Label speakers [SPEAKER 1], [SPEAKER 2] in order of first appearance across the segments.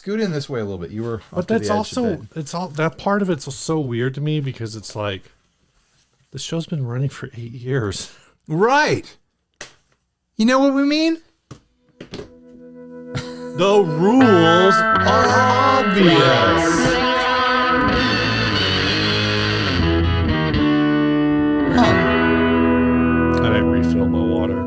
[SPEAKER 1] scoot in this way a little bit. You were,
[SPEAKER 2] but that's also that part of it's so weird to me because it's like the show's been running for 8 years.
[SPEAKER 1] Right. You know what we mean?
[SPEAKER 2] The rules are obvious. I didn't refill my water.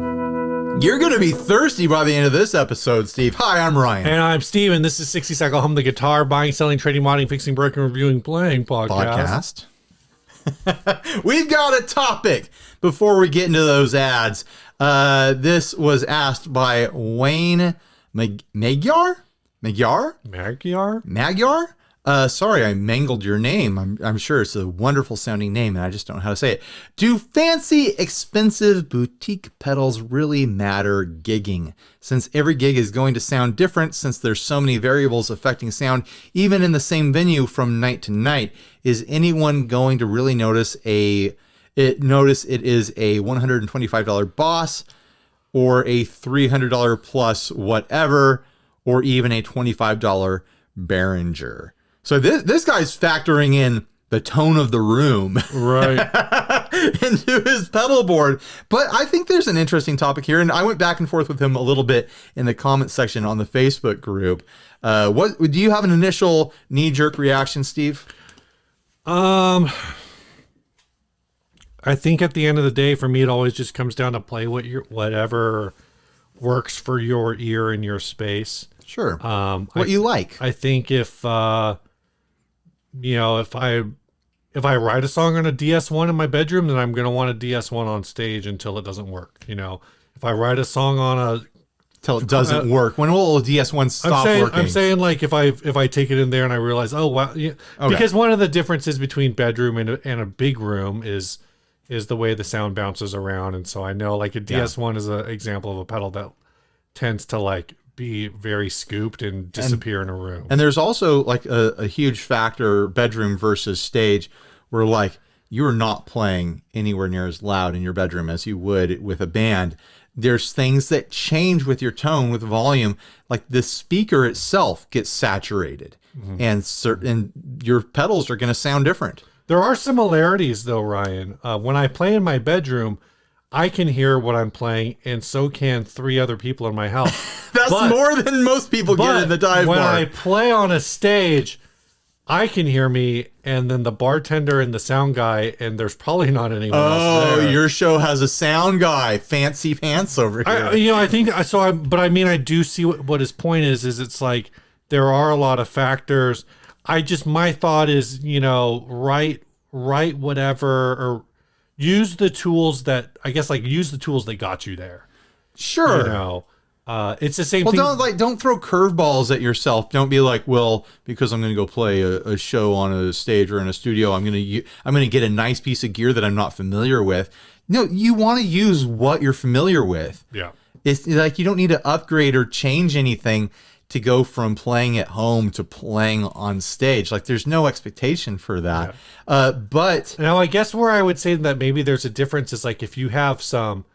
[SPEAKER 1] You're going to be thirsty by the end of this episode, Steve. Hi, I'm Ryan.
[SPEAKER 2] And I'm Steve, and this is 60 Cycle Hum, the guitar buying, selling, trading, modding, fixing, breaking, reviewing, playing podcast.
[SPEAKER 1] We've got a topic before we get into those ads. This was asked by Wayne Magyar? Sorry, I mangled your name. I'm sure it's a wonderful sounding name, and I just don't know how to say it. Do fancy, expensive boutique pedals really matter gigging? Since every gig is going to sound different, since there's so many variables affecting sound, even in the same venue from night to night, is anyone going to really notice it is a $125 Boss or a $300 plus whatever, or even a $25 Behringer? So this guy's factoring in the tone of the room,
[SPEAKER 2] right,
[SPEAKER 1] into his pedal board. But I think there's an interesting topic here, and I went back and forth with him a little bit in the comment section on the Facebook group. What do you have an initial knee-jerk reaction, Steve?
[SPEAKER 2] I think at the end of the day, for me, it always just comes down to play whatever works for your ear and your space.
[SPEAKER 1] Sure. What you like.
[SPEAKER 2] I think if if I write a song on a DS1 in my bedroom, then I'm going to want a DS1 on stage until it doesn't work. If I write a song on
[SPEAKER 1] till it doesn't work, when will a DS1 stop working?
[SPEAKER 2] I'm saying like if I take it in there and I realize, oh wow, yeah, okay. Because one of the differences between bedroom and a big room is the way the sound bounces around, and so I know like a DS1 is an example of a pedal that tends to like be very scooped and disappear in a room. And
[SPEAKER 1] there's also like a huge factor, bedroom versus stage, where like you're not playing anywhere near as loud in your bedroom as you would with a band. There's things that change with your tone, with volume, like the speaker itself gets saturated, and your pedals are going to sound different.
[SPEAKER 2] There are similarities though, Ryan. When I play in my bedroom, I can hear what I'm playing, and so can 3 other people in my house.
[SPEAKER 1] That's more than most people get in the dive bar.
[SPEAKER 2] When I play on a stage, I can hear me, and then the bartender and the sound guy, and there's probably not anyone else there.
[SPEAKER 1] Oh, your show has a sound guy. Fancy pants over here.
[SPEAKER 2] I think so. But I mean, I do see what his point is it's like there are a lot of factors. My thought is, write whatever, or use the tools that got you there.
[SPEAKER 1] Sure.
[SPEAKER 2] It's the same thing.
[SPEAKER 1] Don't throw curveballs at yourself. Don't be like, well, because I'm going to go play a show on a stage or in a studio, I'm going to get a nice piece of gear that I'm not familiar with. No, you want to use what you're familiar with.
[SPEAKER 2] Yeah.
[SPEAKER 1] It's like you don't need to upgrade or change anything to go from playing at home to playing on stage. Like there's no expectation for that. Yeah. But
[SPEAKER 2] now I guess where I would say that maybe there's a difference is like if you have some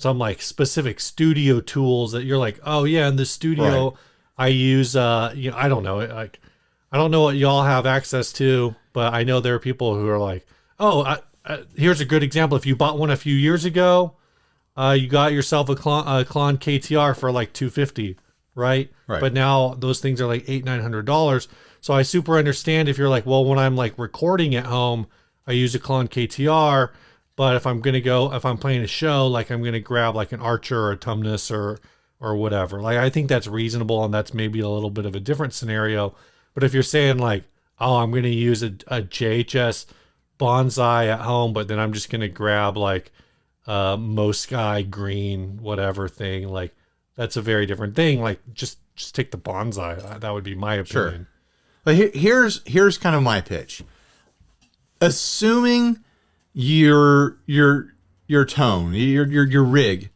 [SPEAKER 2] like specific studio tools that you're like, oh yeah, in the studio, right, I use, I don't know. Like, I don't know what y'all have access to, but I know there are people who are like, oh, here's a good example. If you bought one a few years ago, you got yourself a Klon KTR for like $250. Right. But now those things are like $800-900. So I super understand if you're like, well, when I'm like recording at home, I use a Klon KTR. But if I'm playing a show, like I'm gonna grab like an Archer or a Tumnus or whatever. Like I think that's reasonable, and that's maybe a little bit of a different scenario. But if you're saying like, oh, I'm gonna use a JHS Bonsai at home, but then I'm just gonna grab like Mosky green whatever thing, like that's a very different thing. Like just take the Bonsai. That would be my opinion.
[SPEAKER 1] Sure. But here's kind of my pitch. Assuming your tone, your rig,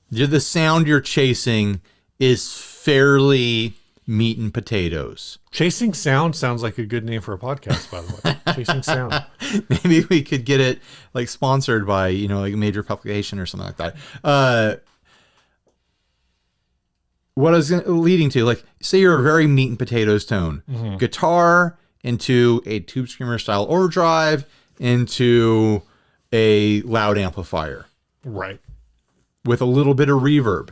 [SPEAKER 1] the sound you're chasing is fairly meat and potatoes.
[SPEAKER 2] Chasing Sound sounds like a good name for a podcast, by the way. Chasing Sound.
[SPEAKER 1] Maybe we could get it like sponsored by like a major publication or something like that. what I was leading to, like, say you're a very meat and potatoes tone, guitar into a tube screamer style overdrive into a loud amplifier.
[SPEAKER 2] Right.
[SPEAKER 1] With a little bit of reverb.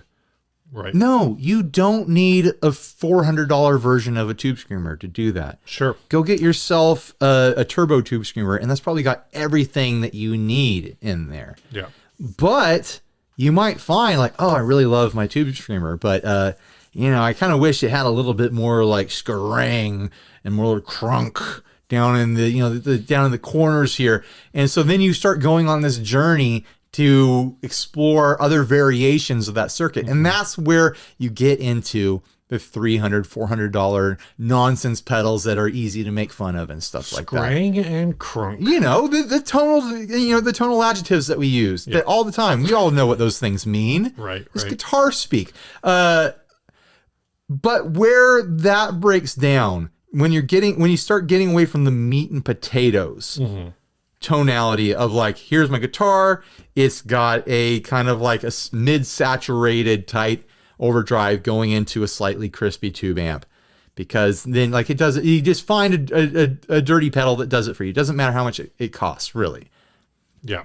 [SPEAKER 2] Right.
[SPEAKER 1] No, you don't need a $400 version of a tube screamer to do that.
[SPEAKER 2] Sure.
[SPEAKER 1] Go get yourself a turbo tube screamer, and that's probably got everything that you need in there.
[SPEAKER 2] Yeah.
[SPEAKER 1] But you might find like, oh, I really love my tube screamer, but you know, I kind of wish it had a little bit more like scarang and more crunk down in the, you know, down in the corners here. And so then you start going on this journey to explore other variations of that circuit. And that's where you get into the $300, $400 nonsense pedals that are easy to make fun of and stuff like that.
[SPEAKER 2] Scrang and crunk.
[SPEAKER 1] You know, the tonal, you know, the tonal adjectives that we use that all the time. We all know what those things mean.
[SPEAKER 2] Right.
[SPEAKER 1] It's guitar speak. But where that breaks down, when you start getting away from the meat and potatoes tonality of like, here's my guitar, it's got a kind of like a mid-saturated tight overdrive going into a slightly crispy tube amp, because then like it does, you just find a dirty pedal that does it for you. It doesn't matter how much it costs, really.
[SPEAKER 2] Yeah.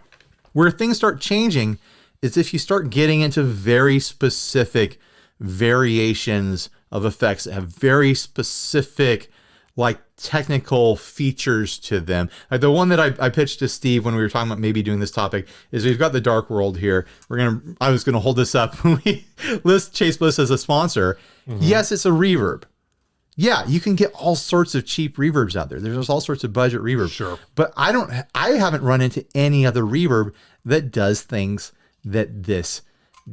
[SPEAKER 1] Where things start changing is if you start getting into very specific variations of effects that have very specific like technical features to them. Like the one that I pitched to Steve when we were talking about maybe doing this topic is we've got the Dark World here. I was going to hold this up when we list Chase Bliss as a sponsor. Yes, it's a reverb. Yeah, you can get all sorts of cheap reverbs out there. There's all sorts of budget reverbs.
[SPEAKER 2] Sure.
[SPEAKER 1] But I haven't run into any other reverb that does things that this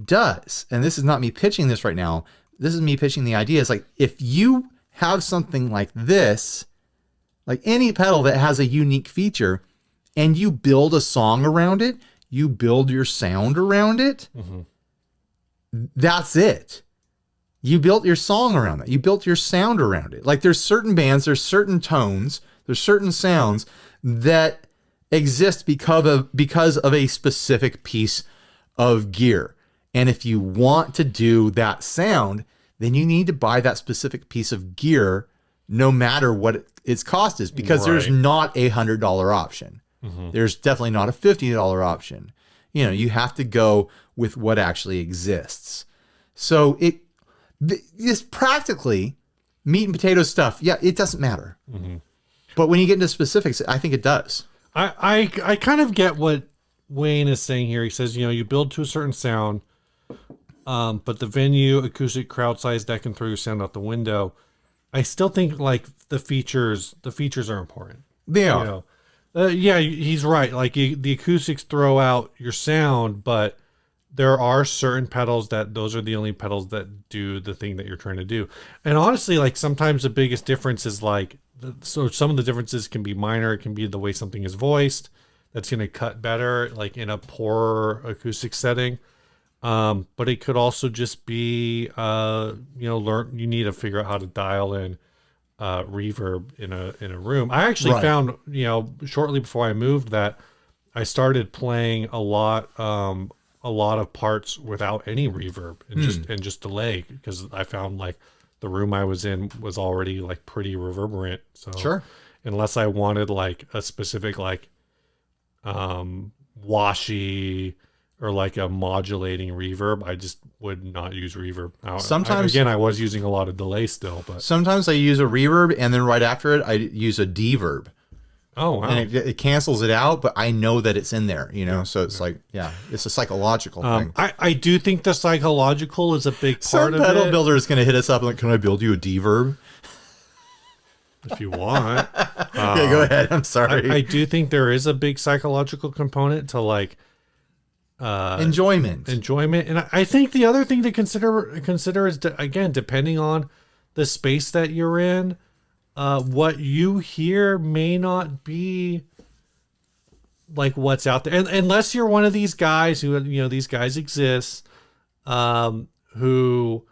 [SPEAKER 1] does. And this is not me pitching this right now. This is me pitching the idea. It's like, if you have something like this, like any pedal that has a unique feature, and you build a song around it, you build your sound around it, that's it. You built your song around that. You built your sound around it. Like there's certain bands, there's certain tones, there's certain sounds that exist because of a specific piece of gear. And if you want to do that sound, then you need to buy that specific piece of gear no matter what its cost is, because there's not a $100 option. There's definitely not a $50 option. You know, you have to go with what actually exists. So it's practically meat and potato stuff. Yeah, it doesn't matter. But when you get into specifics, I think it does.
[SPEAKER 2] I kind of get what Wayne is saying here. He says, you know, you build to a certain sound, but the venue, acoustic, crowd size, that can throw your sound out the window. I still think like the features are important.
[SPEAKER 1] They are.
[SPEAKER 2] You know? Yeah, he's right. Like the acoustics throw out your sound, but there are certain pedals that those are the only pedals that do the thing that you're trying to do. And honestly, like sometimes the biggest difference is like, so some of the differences can be minor. It can be the way something is voiced. That's going to cut better, like in a poorer acoustic setting. But it could also just be, you know, you need to figure out how to dial in reverb in a room. I actually found, you know, shortly before I moved that I started playing a lot of parts without any reverb and just delay, because I found like the room I was in was already like pretty reverberant. So unless I wanted like a specific like washy or like a modulating reverb, I just would not use reverb. Sometimes, I was using a lot of delay still, but
[SPEAKER 1] sometimes I use a reverb and then right after it, I use a deverb.
[SPEAKER 2] Oh, wow.
[SPEAKER 1] And it cancels it out, but I know that it's in there, you know? So it's like, yeah, it's a psychological thing.
[SPEAKER 2] I do think the psychological is a big part
[SPEAKER 1] Some
[SPEAKER 2] of it.
[SPEAKER 1] pedal builder is going to hit us up and like, can I build you a deverb?
[SPEAKER 2] If you want.
[SPEAKER 1] Okay, go ahead. I'm sorry.
[SPEAKER 2] I do think there is a big psychological component to like
[SPEAKER 1] enjoyment.
[SPEAKER 2] And I think the other thing to consider is, again, depending on the space that you're in, what you hear may not be like what's out there. And unless you're one of these guys who, you know, these guys exist, who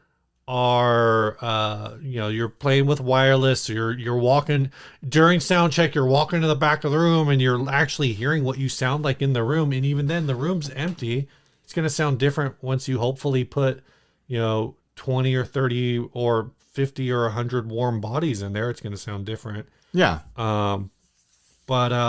[SPEAKER 2] are, you know, you're playing with wireless, or you're walking during sound check, you're walking to the back of the room and you're actually hearing what you sound like in the room. And even then the room's empty. It's going to sound different once you hopefully put, you know, 20 or 30 or 50 or 100 warm bodies in there, it's going to sound different.
[SPEAKER 1] Yeah.
[SPEAKER 2] But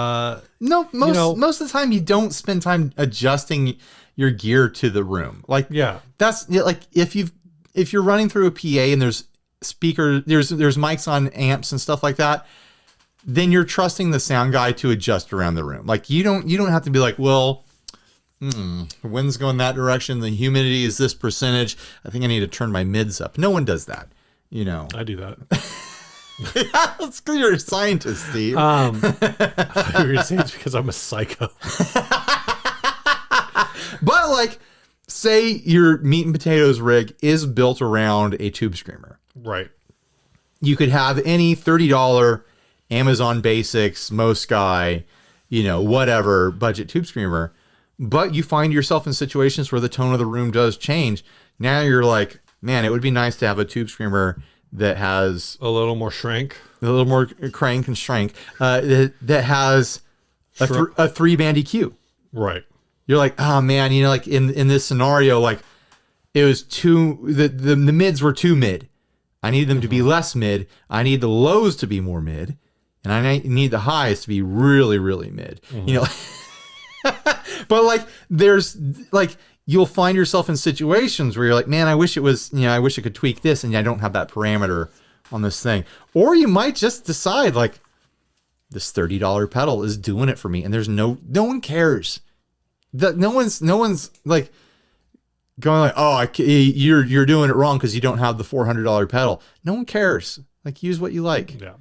[SPEAKER 1] no, most of the time you don't spend time adjusting your gear to the room. Like,
[SPEAKER 2] yeah,
[SPEAKER 1] that's like if you're running through a PA and there's speakers, there's mics on amps and stuff like that, then you're trusting the sound guy to adjust around the room. Like you don't have to be like, well, the wind's going that direction, the humidity is this percentage, I think I need to turn my mids up. No one does that, you know.
[SPEAKER 2] I do that.
[SPEAKER 1] That's because you're a scientist, Steve.
[SPEAKER 2] I thought you were gonna say it's because I'm a psycho.
[SPEAKER 1] But like, say your meat and potatoes rig is built around a tube screamer.
[SPEAKER 2] Right.
[SPEAKER 1] You could have any $30 Amazon Basics, Mosky, you know, whatever budget tube screamer, but you find yourself in situations where the tone of the room does change. Now you're like, man, it would be nice to have a tube screamer that has
[SPEAKER 2] a little more shrink,
[SPEAKER 1] a little more crank and shrank, that has a 3-band EQ.
[SPEAKER 2] Right.
[SPEAKER 1] You're like, oh man, you know, like in this scenario, like it was the mids were too mid. I need them to be less mid. I need the lows to be more mid, and I need the highs to be really, really mid. You know, but like there's like, you'll find yourself in situations where you're like, man, I wish it was, you know, I wish I could tweak this, and I don't have that parameter on this thing. Or you might just decide like, this $30 pedal is doing it for me, and there's no one cares. No one's like going like, oh, you're doing it wrong because you don't have the $400 pedal. No one cares. Like, use what you like.
[SPEAKER 2] Yeah.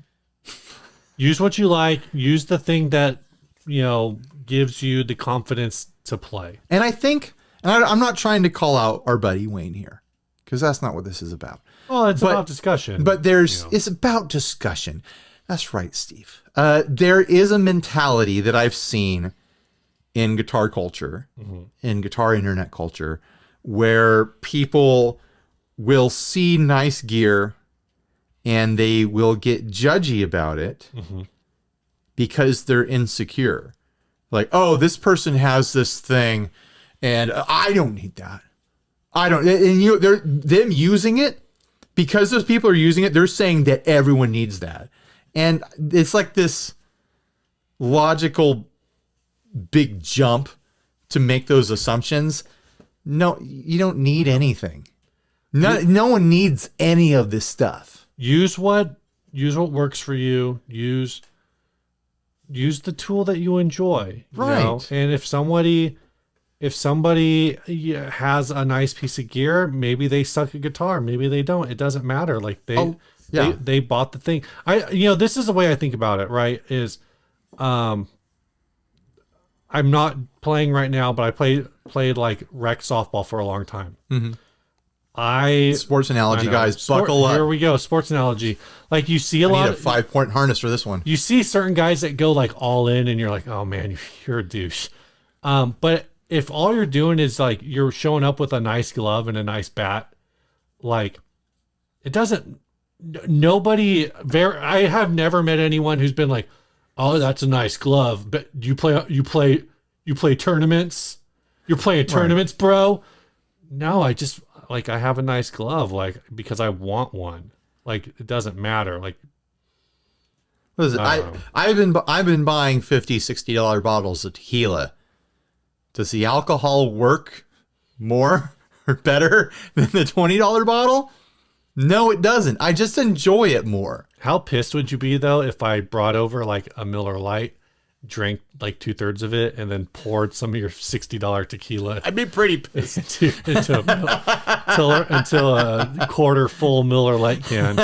[SPEAKER 2] Use what you like. Use the thing that, you know, gives you the confidence to play.
[SPEAKER 1] And I think, and I'm not trying to call out our buddy Wayne here, because that's not what this is about.
[SPEAKER 2] Well, it's about discussion.
[SPEAKER 1] But it's about discussion. That's right, Steve. There is a mentality that I've seen in guitar culture, in guitar internet culture, where people will see nice gear and they will get judgy about it because they're insecure. Like, oh, this person has this thing and I don't need that. I don't. And them using it, because those people are using it, they're saying that everyone needs that. And it's like this logical big jump to make those assumptions. No, you don't need anything. No one needs any of this stuff.
[SPEAKER 2] Use what works for you. Use the tool that you enjoy.
[SPEAKER 1] Right.
[SPEAKER 2] You know? And if somebody has a nice piece of gear, maybe they suck at guitar, maybe they don't. It doesn't matter. Like they bought the thing. This is the way I think about it, right? Is I'm not playing right now, but I played like rec softball for a long time.
[SPEAKER 1] Sports analogy, guys, buckle up.
[SPEAKER 2] Here we go. Sports analogy. Like you see a lot of
[SPEAKER 1] 5-point harness for this one.
[SPEAKER 2] You see certain guys that go like all in, and you're like, oh man, you're a douche. But if all you're doing is like you're showing up with a nice glove and a nice bat, like it doesn't. I have never met anyone who's been like, oh, that's a nice glove, but you play tournaments. You're playing tournaments, bro. No, I just like, I have a nice glove, like, because I want one. Like, it doesn't matter. Like,
[SPEAKER 1] listen, I've been buying $50-$60 bottles of tequila. Does the alcohol work more or better than the $20 bottle? No, it doesn't. I just enjoy it more.
[SPEAKER 2] How pissed would you be though if I brought over like a Miller Lite, drank like 2/3 of it, and then poured some of your $60 tequila?
[SPEAKER 1] I'd be pretty pissed
[SPEAKER 2] into a quarter full Miller Lite can.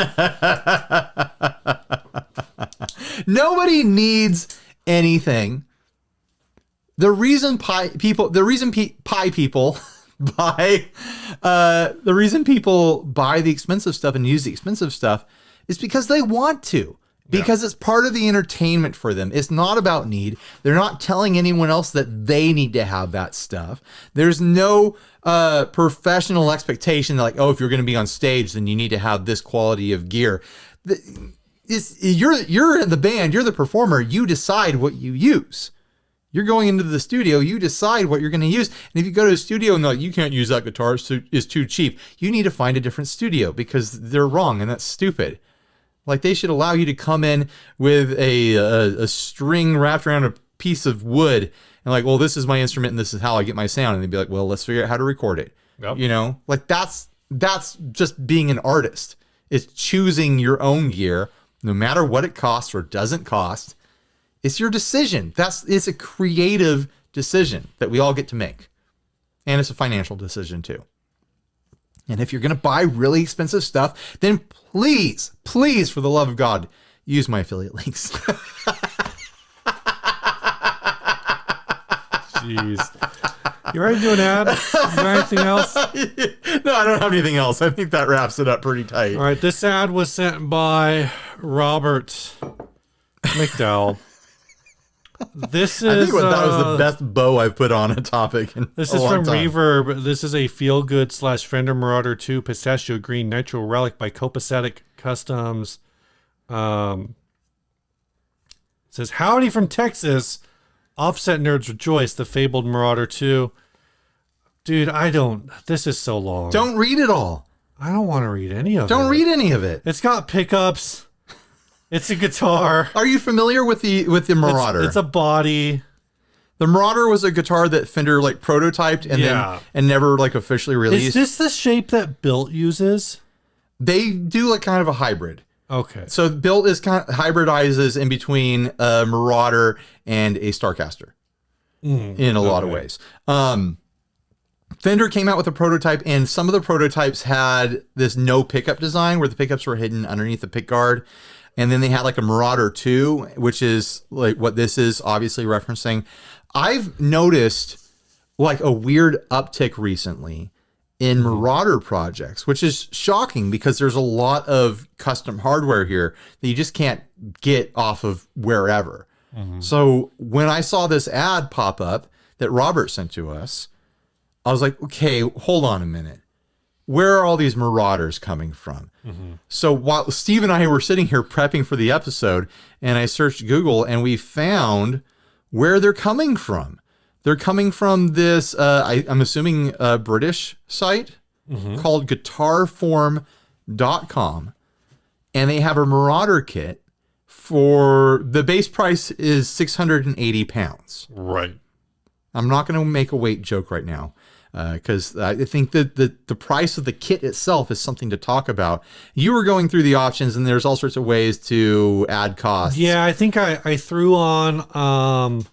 [SPEAKER 1] Nobody needs anything. The reason pie people buy the expensive stuff and use the expensive stuff is because they want to. Because it's part of the entertainment for them. It's not about need. They're not telling anyone else that they need to have that stuff. There's no professional expectation that, like, oh, if you're going to be on stage, then you need to have this quality of gear. You're in the band. You're the performer. You decide what you use. You're going into the studio, you decide what you're going to use. And if you go to a studio and they're like, you can't use that guitar, it's too cheap, you need to find a different studio because they're wrong and that's stupid. Like, they should allow you to come in with a string wrapped around a piece of wood and like, well, this is my instrument and this is how I get my sound. And they'd be like, well, let's figure out how to record it.
[SPEAKER 2] Yep.
[SPEAKER 1] You know, like that's just being an artist. It's choosing your own gear, no matter what it costs or doesn't cost. It's your decision. It's a creative decision that we all get to make. And it's a financial decision too. And if you're going to buy really expensive stuff, then please, for the love of God, use my affiliate links.
[SPEAKER 2] Jeez. You ready to do an ad? Is there anything else?
[SPEAKER 1] No, I don't have anything else. I think that wraps it up pretty tight.
[SPEAKER 2] All right. This ad was sent by Robert McDowell. This is.
[SPEAKER 1] I think that was the best bow I've put on a topic in
[SPEAKER 2] This
[SPEAKER 1] a
[SPEAKER 2] is
[SPEAKER 1] long
[SPEAKER 2] from
[SPEAKER 1] time.
[SPEAKER 2] Reverb. This is a Feel Good / Fender Marauder 2 Pistachio Green Nitro Relic by Copacetic Customs. It says, howdy from Texas. Offset nerds rejoice. The fabled Marauder 2. Dude, this is so long.
[SPEAKER 1] Don't read it all.
[SPEAKER 2] I don't want to read any of it.
[SPEAKER 1] Don't read any of it.
[SPEAKER 2] It's got pickups. It's a guitar.
[SPEAKER 1] Are you familiar with the Marauder?
[SPEAKER 2] It's a body.
[SPEAKER 1] The Marauder was a guitar that Fender like prototyped and never like officially released.
[SPEAKER 2] Is this the shape that Built uses?
[SPEAKER 1] They do like kind of a hybrid.
[SPEAKER 2] Okay.
[SPEAKER 1] So Built is kind of hybridizes in between a Marauder and a Starcaster in a lot of ways. Fender came out with a prototype, and some of the prototypes had this no pickup design where the pickups were hidden underneath the pick guard. And then they had like a Marauder 2, which is like what this is obviously referencing. I've noticed like a weird uptick recently in Marauder projects, which is shocking because there's a lot of custom hardware here that you just can't get off of wherever. So when I saw this ad pop up that Robert sent to us, I was like, okay, hold on a minute. Where are all these Marauders coming from? So while Steve and I were sitting here prepping for the episode, and I searched Google, and we found where they're coming from. They're coming from this, I'm assuming, a British site called guitarform.com. And they have a Marauder kit for the base price is £680.
[SPEAKER 2] Right.
[SPEAKER 1] I'm not going to make a weight joke right now. Because I think that the price of the kit itself is something to talk about. You were going through the options, and there's all sorts of ways to add costs.
[SPEAKER 2] Yeah, I think I threw on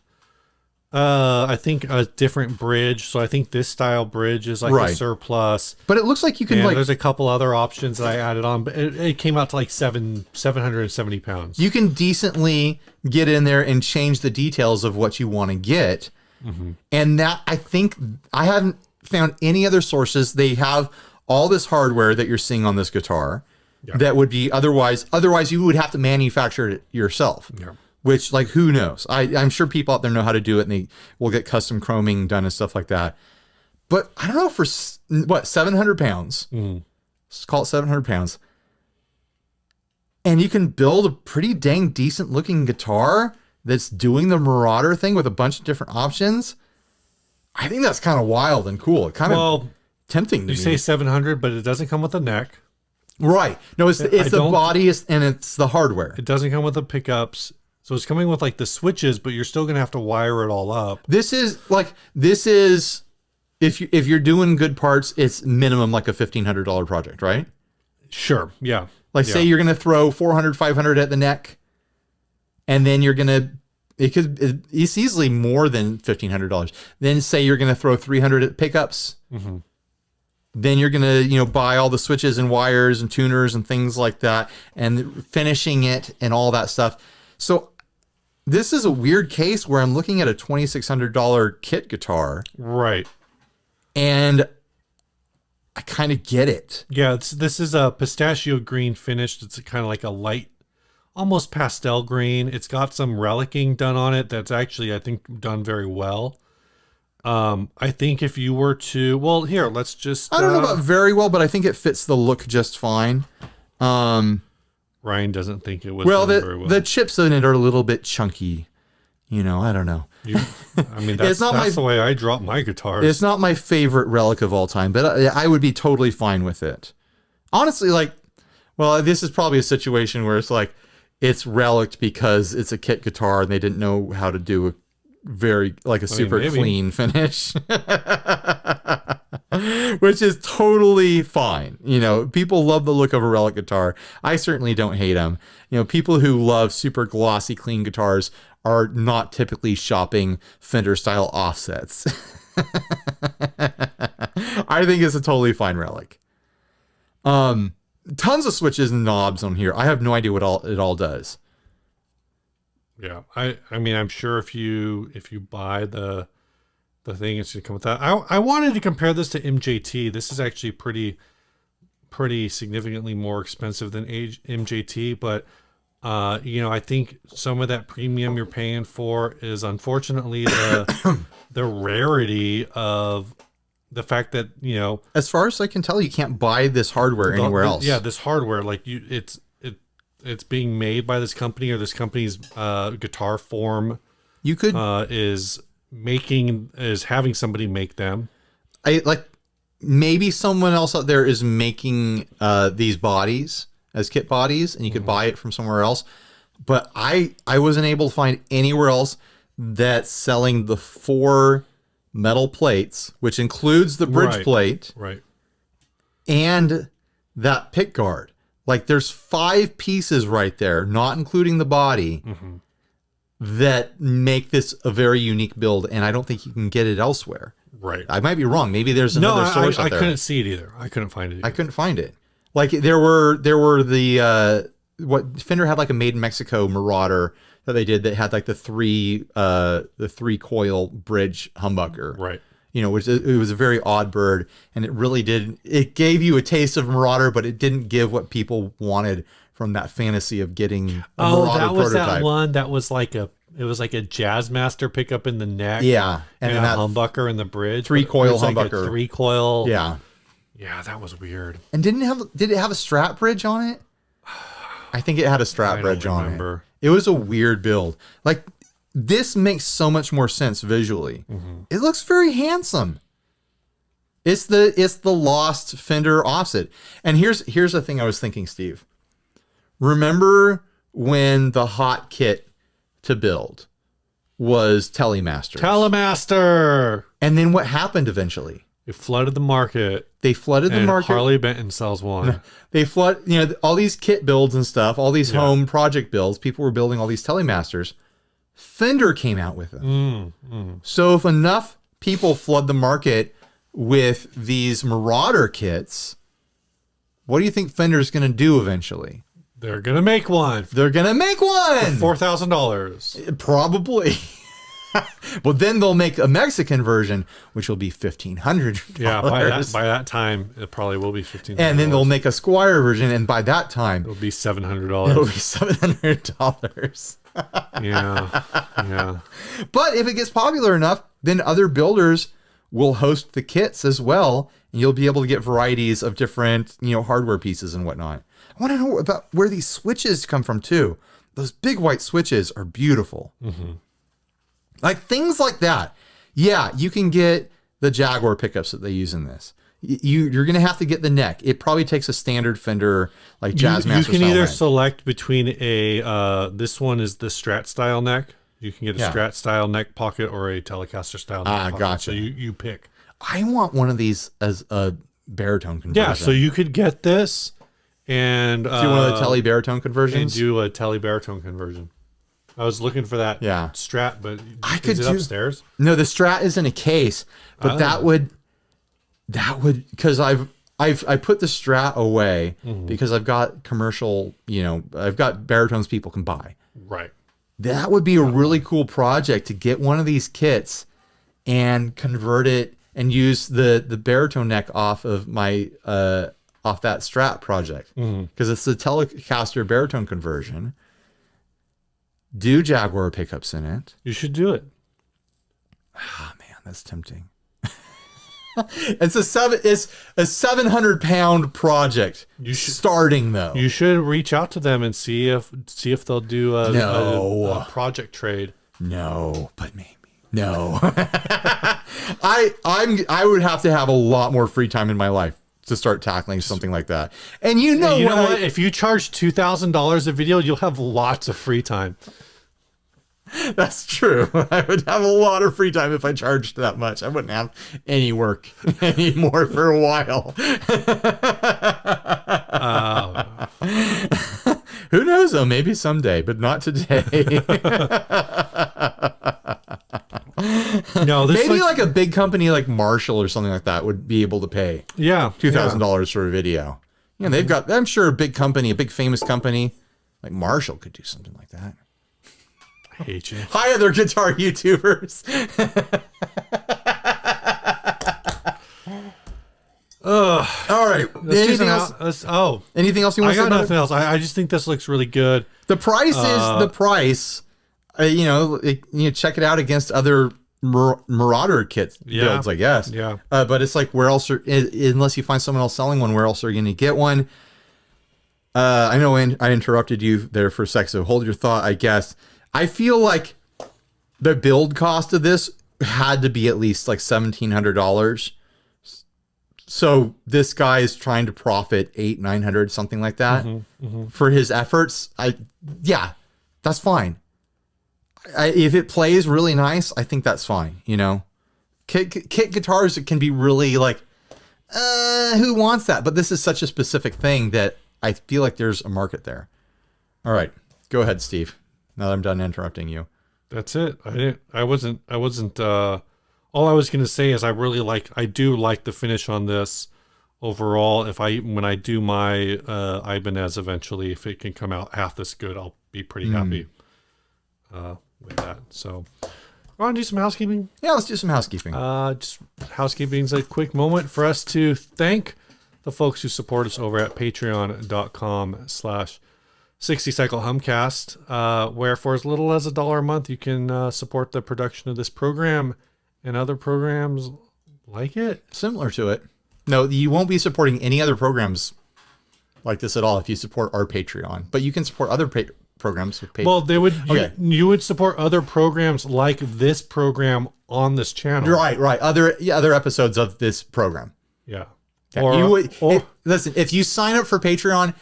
[SPEAKER 2] I think a different bridge. So I think this style bridge is like a surplus.
[SPEAKER 1] But it looks like you can
[SPEAKER 2] there's a couple other options that I added on, but it came out to like 770 pounds.
[SPEAKER 1] You can decently get in there and change the details of what you want to get. And that, I think, I haven't found any other sources. They have all this hardware that you're seeing on this guitar that would be otherwise you would have to manufacture it yourself. Which, like, who knows? I'm sure people out there know how to do it, and they will get custom chroming done and stuff like that. But I don't know, for what, 700 pounds? Let's call it 700 pounds. And you can build a pretty dang decent looking guitar that's doing the Marauder thing with a bunch of different options. I think that's kind of wild and cool. It kind of tempting to me.
[SPEAKER 2] You say 700, but it doesn't come with a neck.
[SPEAKER 1] Right. No, it's the body and it's the hardware.
[SPEAKER 2] It doesn't come with the pickups. So it's coming with like the switches, but you're still going to have to wire it all up.
[SPEAKER 1] This is if you're doing good parts, it's minimum like a $1,500 project, right?
[SPEAKER 2] Sure. Yeah.
[SPEAKER 1] Like say you're going to throw 400, 500 at the neck, and then you're going to, it's easily more than $1,500. Then say you're going to throw 300 at pickups. Then you're going to, buy all the switches and wires and tuners and things like that, and finishing it and all that stuff. So this is a weird case where I'm looking at a $2,600 kit guitar.
[SPEAKER 2] Right.
[SPEAKER 1] And I kind of get it.
[SPEAKER 2] Yeah, this is a pistachio green finished. It's kind of like a light, almost pastel green. It's got some relicing done on it that's actually, I think, done very well. I think if you were to, well, here, let's just...
[SPEAKER 1] I don't know about very well, but I think it fits the look just fine.
[SPEAKER 2] Ryan doesn't think it was done very well.
[SPEAKER 1] The chips in it are a little bit chunky. I don't know.
[SPEAKER 2] I mean, that's the way I drop my guitars.
[SPEAKER 1] It's not my favorite relic of all time, but I would be totally fine with it. Honestly, this is probably a situation where it's like, it's relic because it's a kit guitar and they didn't know how to do a super clean finish, which is totally fine. People love the look of a relic guitar. I certainly don't hate them. People who love super glossy, clean guitars are not typically shopping Fender style offsets. I think it's a totally fine relic. Tons of switches and knobs on here. I have no idea what it all does.
[SPEAKER 2] Yeah, I mean, I'm sure if you buy the thing, it's gonna come with that. I wanted to compare this to MJT. This is actually pretty significantly more expensive than MJT, but I think some of that premium you're paying for is unfortunately the rarity of the fact that
[SPEAKER 1] as far as I can tell, you can't buy this hardware anywhere else.
[SPEAKER 2] Yeah, this hardware, it's being made by this company, or this company's guitar form
[SPEAKER 1] you could
[SPEAKER 2] is having somebody make them.
[SPEAKER 1] Maybe someone else out there is making these bodies as kit bodies, and you could buy it from somewhere else. But I wasn't able to find anywhere else that's selling the 4 metal plates, which includes the bridge plate,
[SPEAKER 2] right,
[SPEAKER 1] and that pick guard. There's 5 pieces right there, not including the body, that make this a very unique build, and I don't think you can get it elsewhere.
[SPEAKER 2] Right.
[SPEAKER 1] I might be wrong. Maybe there's another source out there.
[SPEAKER 2] I couldn't see it either. I couldn't find it either.
[SPEAKER 1] I couldn't find it. There were the what Fender had, a made in Mexico Marauder that they did that had the 3 coil bridge humbucker.
[SPEAKER 2] Right.
[SPEAKER 1] Which it was a very odd bird, and it gave you a taste of Marauder, but it didn't give what people wanted from that fantasy of getting a Marauder
[SPEAKER 2] that was
[SPEAKER 1] prototype.
[SPEAKER 2] that one that was it was like a Jazzmaster pickup in the neck.
[SPEAKER 1] Yeah.
[SPEAKER 2] And a humbucker in the bridge.
[SPEAKER 1] 3 coil humbucker.
[SPEAKER 2] 3 coil.
[SPEAKER 1] Yeah.
[SPEAKER 2] Yeah, that was weird.
[SPEAKER 1] And did it have a Strat bridge on it? I think it had a Strat bridge on it. It was a weird build. This makes so much more sense visually. It looks very handsome. It's the lost Fender offset. And here's the thing I was thinking, Steve. Remember when the hot kit to build was
[SPEAKER 2] Telemaster.
[SPEAKER 1] And then what happened eventually?
[SPEAKER 2] It flooded the market.
[SPEAKER 1] They flooded the market.
[SPEAKER 2] Harley Benton sells one.
[SPEAKER 1] They flood, all these kit builds and stuff, all these home project builds. People were building all these Telemasters. Fender came out with them. So if enough people flood the market with these Marauder kits, what do you think Fender's going to do eventually?
[SPEAKER 2] They're going to make one.
[SPEAKER 1] They're going to make one.
[SPEAKER 2] For $4,000.
[SPEAKER 1] Probably. Well, then they'll make a Mexican version, which will be $1,500.
[SPEAKER 2] Yeah, by that time, it probably will be $1,500.
[SPEAKER 1] And then they'll make a Squire version, and by that time,
[SPEAKER 2] it'll be $700.
[SPEAKER 1] It'll be $700.
[SPEAKER 2] Yeah.
[SPEAKER 1] But if it gets popular enough, then other builders will host the kits as well, and you'll be able to get varieties of different, hardware pieces and whatnot. I want to know about where these switches come from too. Those big white switches are beautiful. Things like that. Yeah, you can get the Jaguar pickups that they use in this. You're going to have to get the neck. It probably takes a standard Fender Jazzmaster.
[SPEAKER 2] You can either
[SPEAKER 1] neck.
[SPEAKER 2] select between this one is the Strat style neck. You can get a Strat style neck pocket or a Telecaster style neck pocket.
[SPEAKER 1] Gotcha.
[SPEAKER 2] So you pick.
[SPEAKER 1] I want one of these as a baritone conversion.
[SPEAKER 2] Yeah, so you could get this and
[SPEAKER 1] do one of the Tele baritone conversions.
[SPEAKER 2] And do a Tele baritone conversion. I was looking for that Strat, but is it upstairs?
[SPEAKER 1] No, the Strat is in a case, but that would because I put the Strat away because I've got commercial, I've got baritones people can buy.
[SPEAKER 2] Right.
[SPEAKER 1] That would be a really cool project to get one of these kits and convert it and use the baritone neck off of my off that Strat project because it's the Telecaster baritone conversion. Do Jaguar pickups in it.
[SPEAKER 2] You should do it.
[SPEAKER 1] Oh man, that's tempting. It's a 700-pound project. Starting though.
[SPEAKER 2] You should reach out to them and see if they'll do a project trade.
[SPEAKER 1] No, but maybe. No. I would have to have a lot more free time in my life to start tackling something like that. And you know what?
[SPEAKER 2] If you charge $2,000 a video, you'll have lots of free time.
[SPEAKER 1] That's true. I would have a lot of free time if I charged that much. I wouldn't have any work anymore for a while. Who knows though? Maybe someday, but not today.
[SPEAKER 2] No, this
[SPEAKER 1] maybe like a big company like Marshall or something like that would be able to pay $2,000 for a video. You know, they've got, I'm sure a big company, a big famous company like Marshall could do something like that.
[SPEAKER 2] I hate you.
[SPEAKER 1] Hi, other guitar YouTubers. All right. Anything else? Anything else you want to say?
[SPEAKER 2] I got nothing else. I just think this looks really good.
[SPEAKER 1] The price is the price. Check it out against other Marauder kit builds, I guess.
[SPEAKER 2] Yeah.
[SPEAKER 1] But it's like, where else unless you find someone else selling one, where else are you going to get one? I know I interrupted you there for a sec, so hold your thought, I guess. I feel like the build cost of this had to be at least like $1,700. So this guy is trying to profit $800-900, something like that, for his efforts. That's fine. If it plays really nice, I think that's fine. You know, kit guitars, it can be really like, who wants that? But this is such a specific thing that I feel like there's a market there. All right, go ahead, Steve. Now that I'm done interrupting you.
[SPEAKER 2] That's it. I wasn't. All I was going to say is I do like the finish on this overall. When I do my Ibanez eventually, if it can come out half this good, I'll be pretty happy with that. So, want to do some housekeeping?
[SPEAKER 1] Yeah, let's do some housekeeping.
[SPEAKER 2] Just housekeeping is a quick moment for us to thank the folks who support us over at patreon.com/60cyclehumcast, where for as little as $1 a month, you can support the production of this program and other programs like it.
[SPEAKER 1] Similar to it. No, you won't be supporting any other programs like this at all if you support our Patreon. But you can support other programs with Patreon.
[SPEAKER 2] Well, you would support other programs like this program on this channel.
[SPEAKER 1] Right. Other episodes of this program.
[SPEAKER 2] Yeah.
[SPEAKER 1] Listen, if you sign up for Patreon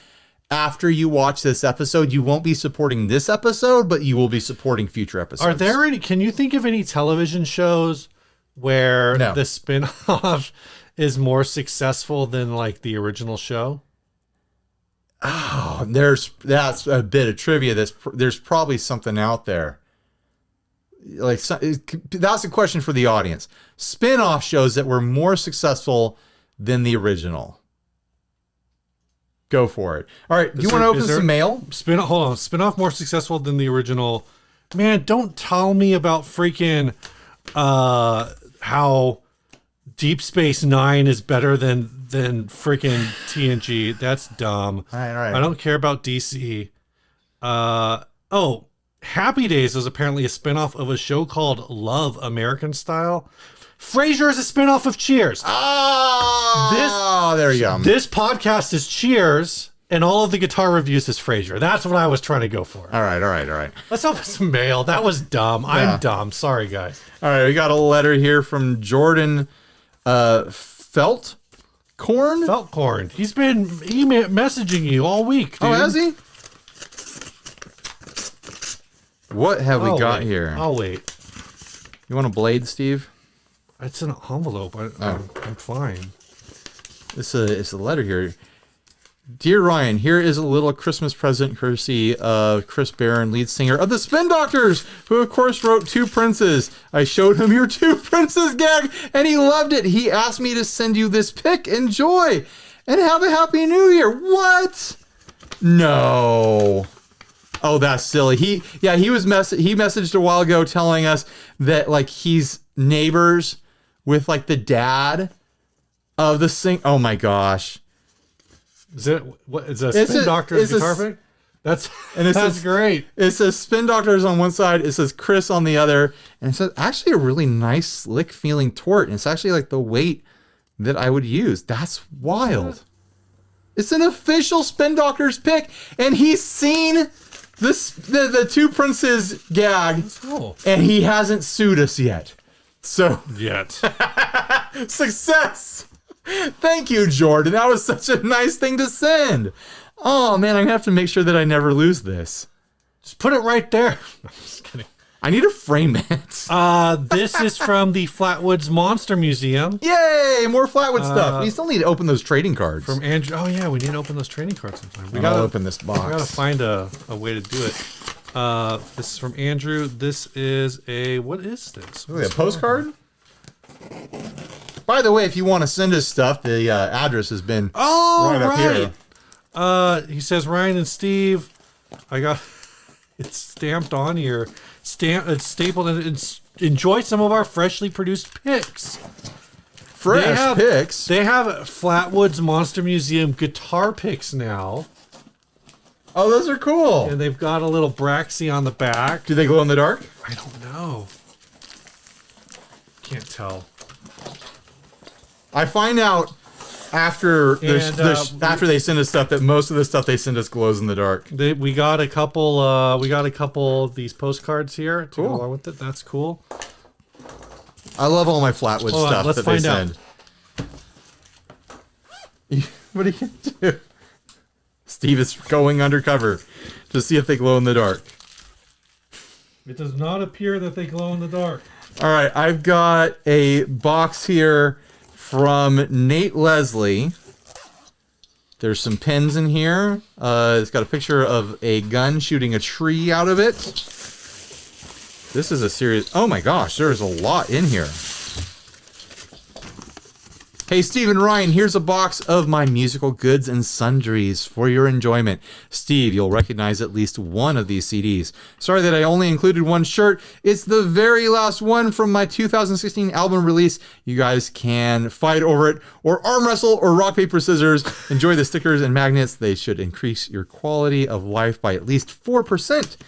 [SPEAKER 1] after you watch this episode, you won't be supporting this episode, but you will be supporting future episodes.
[SPEAKER 2] Can you think of any television shows where the spin-off is more successful than like the original show?
[SPEAKER 1] Oh, that's a bit of trivia. There's probably something out there. That's a question for the audience. Spin-off shows that were more successful than the original. Go for it. All right. Do you want to open some mail?
[SPEAKER 2] Spin-off more successful than the original. Man, don't tell me about freaking how Deep Space Nine is better than freaking TNG. That's dumb.
[SPEAKER 1] All right.
[SPEAKER 2] I don't care about DC. Happy Days is apparently a spinoff of a show called Love American Style. Frasier is a spinoff of Cheers.
[SPEAKER 1] There you go.
[SPEAKER 2] This podcast is Cheers, and all of the guitar reviews is Frasier. That's what I was trying to go for.
[SPEAKER 1] All right.
[SPEAKER 2] Let's open some mail. That was dumb.
[SPEAKER 1] Yeah.
[SPEAKER 2] I'm dumb. Sorry, guys.
[SPEAKER 1] All right, we got a letter here from Jordan Feltcorn.
[SPEAKER 2] He's been messaging you all week, dude.
[SPEAKER 1] Oh, has he? What have we got here?
[SPEAKER 2] I'll wait.
[SPEAKER 1] You want a blade, Steve?
[SPEAKER 2] It's an envelope. I'm fine.
[SPEAKER 1] It's a letter here. Dear Ryan, here is a little Christmas present courtesy of Chris Barron, lead singer of the Spin Doctors, who of course wrote Two Princes. I showed him your Two Princes gag and he loved it. He asked me to send you this pic. Enjoy and have a happy new year. What? No. Oh, that's silly. He messaged a while ago telling us that like he's neighbors with like the dad of the sing. Oh my gosh.
[SPEAKER 2] Is it what is a Spin Doctor's guitar pick? That's great.
[SPEAKER 1] It says Spin Doctors on one side, it says Chris on the other, and it says actually a really nice slick feeling tort. And it's actually like the weight that I would use. That's wild. It's an official Spin Doctors pick, and he's seen the Two Princes gag,
[SPEAKER 2] Cool.
[SPEAKER 1] and he hasn't sued us yet. So
[SPEAKER 2] Yet.
[SPEAKER 1] success. Thank you, Jordan. That was such a nice thing to send. Oh man, I'm gonna have to make sure that I never lose this.
[SPEAKER 2] Just put it right there. I'm just kidding.
[SPEAKER 1] I need to frame it.
[SPEAKER 2] This is from the Flatwoods Monster Museum.
[SPEAKER 1] Yay, more Flatwood stuff. We still need to open those trading cards.
[SPEAKER 2] From Andrew. Oh yeah, we need to open those trading cards sometime. We
[SPEAKER 1] I'll open this box.
[SPEAKER 2] We gotta find a way to do it. This is from Andrew. This is what is this?
[SPEAKER 1] Really, a postcard? By the way, if you want to send us stuff, the address has been right up here.
[SPEAKER 2] He says, Ryan and Steve, I got it's stamped on here. It's stapled and enjoy some of our freshly produced picks.
[SPEAKER 1] Fresh picks?
[SPEAKER 2] They have Flatwoods Monster Museum guitar picks now.
[SPEAKER 1] Oh, those are cool.
[SPEAKER 2] And they've got a little Braxy on the back.
[SPEAKER 1] Do they glow in the dark?
[SPEAKER 2] I don't know. Can't tell.
[SPEAKER 1] I find out after after they send us stuff that most of the stuff they send us glows in the dark.
[SPEAKER 2] We got a couple. We got a couple of these postcards here to go
[SPEAKER 1] Cool.
[SPEAKER 2] along with it. That's cool.
[SPEAKER 1] I love all my Flatwood stuff
[SPEAKER 2] let's
[SPEAKER 1] that they
[SPEAKER 2] find out.
[SPEAKER 1] send. What are you gonna do? Steve is going undercover to see if they glow in the dark.
[SPEAKER 2] It does not appear that they glow in the dark.
[SPEAKER 1] All right, I've got a box here from Nate Leslie. There's some pins in here. It's got a picture of a gun shooting a tree out of it. This is a serious... Oh my gosh, there's a lot in here. Hey, Steve and Ryan, here's a box of my musical goods and sundries for your enjoyment. Steve, you'll recognize at least one of these CDs. Sorry that I only included one shirt. It's the very last one from my 2016 album release. You guys can fight over it, or arm wrestle, or rock, paper, scissors. Enjoy the stickers and magnets. They should increase your quality of life by at least 4%.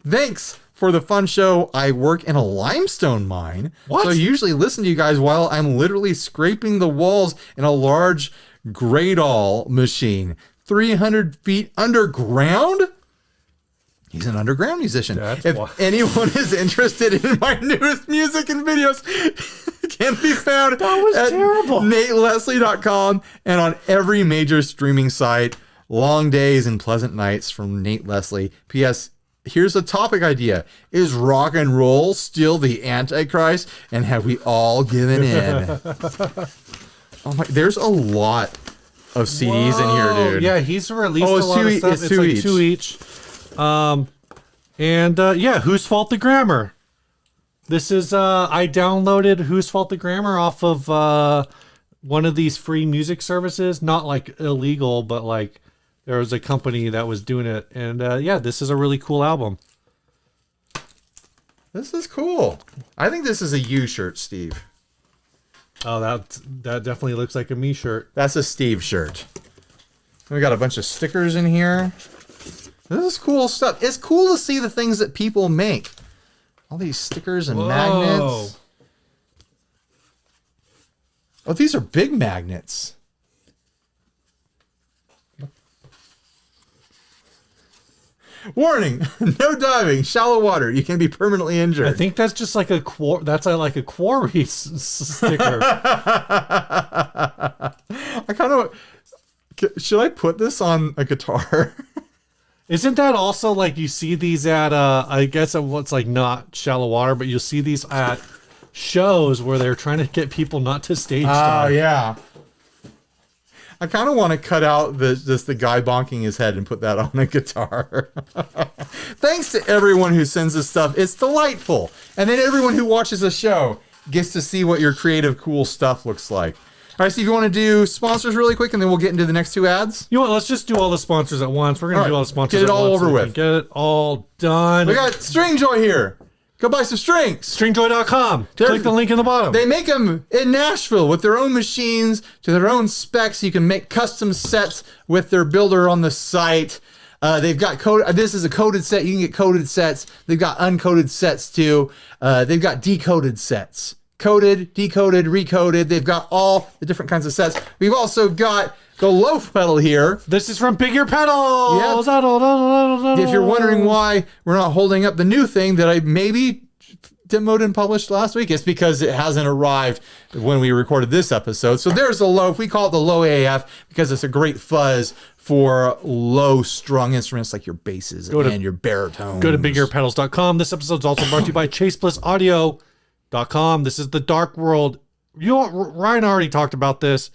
[SPEAKER 1] Thanks for the fun show. I work in a limestone mine.
[SPEAKER 2] What?
[SPEAKER 1] So I usually listen to you guys while I'm literally scraping the walls in a large Gradall machine. 300 feet underground? He's an underground musician.
[SPEAKER 2] That's
[SPEAKER 1] if
[SPEAKER 2] wild.
[SPEAKER 1] anyone is interested in my newest music and videos, it can be found at
[SPEAKER 2] terrible.
[SPEAKER 1] NateLeslie.com and on every major streaming site. Long days and pleasant nights from Nate Leslie. P.S. Here's a topic idea. Is rock and roll still the Antichrist? And have we all given in? Oh my, there's a lot of CDs in here, dude.
[SPEAKER 2] Yeah, he's released
[SPEAKER 1] Oh,
[SPEAKER 2] a
[SPEAKER 1] it's
[SPEAKER 2] lot
[SPEAKER 1] two
[SPEAKER 2] of
[SPEAKER 1] e-
[SPEAKER 2] stuff.
[SPEAKER 1] it's
[SPEAKER 2] It's
[SPEAKER 1] two
[SPEAKER 2] like
[SPEAKER 1] each.
[SPEAKER 2] 2 each. Yeah, Whose Fault the Grammar? This is, I downloaded Whose Fault the Grammar off of one of these free music services. Not like illegal, but like there was a company that was doing it. And yeah, this is a really cool album.
[SPEAKER 1] This is cool. I think this is a U shirt, Steve.
[SPEAKER 2] Oh, that definitely looks like a me shirt.
[SPEAKER 1] That's a Steve shirt. We got a bunch of stickers in here. This is cool stuff. It's cool to see the things that people make. All these stickers and magnets. Oh, these are big magnets. Warning, no diving, shallow water. You can be permanently injured.
[SPEAKER 2] I think that's just like a like a quarry sticker.
[SPEAKER 1] I kind of... Should I put this on a guitar?
[SPEAKER 2] Isn't that also like you see these at I guess what's like not shallow water, but you'll see these at shows where they're trying to get people not to stage dive.
[SPEAKER 1] Oh, yeah. I kind of want to cut out the guy bonking his head and put that on a guitar. Thanks to everyone who sends us stuff. It's delightful. And then everyone who watches the show gets to see what your creative, cool stuff looks like. All right, Steve, you want to do sponsors really quick, and then we'll get into the next two ads?
[SPEAKER 2] You know what? Let's just do all the sponsors at once. We're going to do all the sponsors
[SPEAKER 1] Get it
[SPEAKER 2] at
[SPEAKER 1] all
[SPEAKER 2] once
[SPEAKER 1] over
[SPEAKER 2] so we
[SPEAKER 1] with.
[SPEAKER 2] can get it all done.
[SPEAKER 1] We got Stringjoy here. Go buy some strings.
[SPEAKER 2] Stringjoy.com. Click the link in the bottom.
[SPEAKER 1] They make them in Nashville with their own machines to their own specs. You can make custom sets with their builder on the site. They've got this is a coded set. You can get coded sets. They've got uncoded sets too. They've got decoded sets. coated, decoded, recoded. They've got all the different kinds of sets. We've also got the loaf pedal here.
[SPEAKER 2] This is from Bigger Pedals.
[SPEAKER 1] Yep. If you're wondering why we're not holding up the new thing that I maybe demoed and published last week, it's because it hasn't arrived when we recorded this episode. So there's the loaf. We call it the low AF because it's a great fuzz for low strung instruments like your basses and your baritones.
[SPEAKER 2] Go to biggerpedals.com. This episode is also brought to you by ChaseBlissAudio.com. This is the dark world. Ryan already talked about this.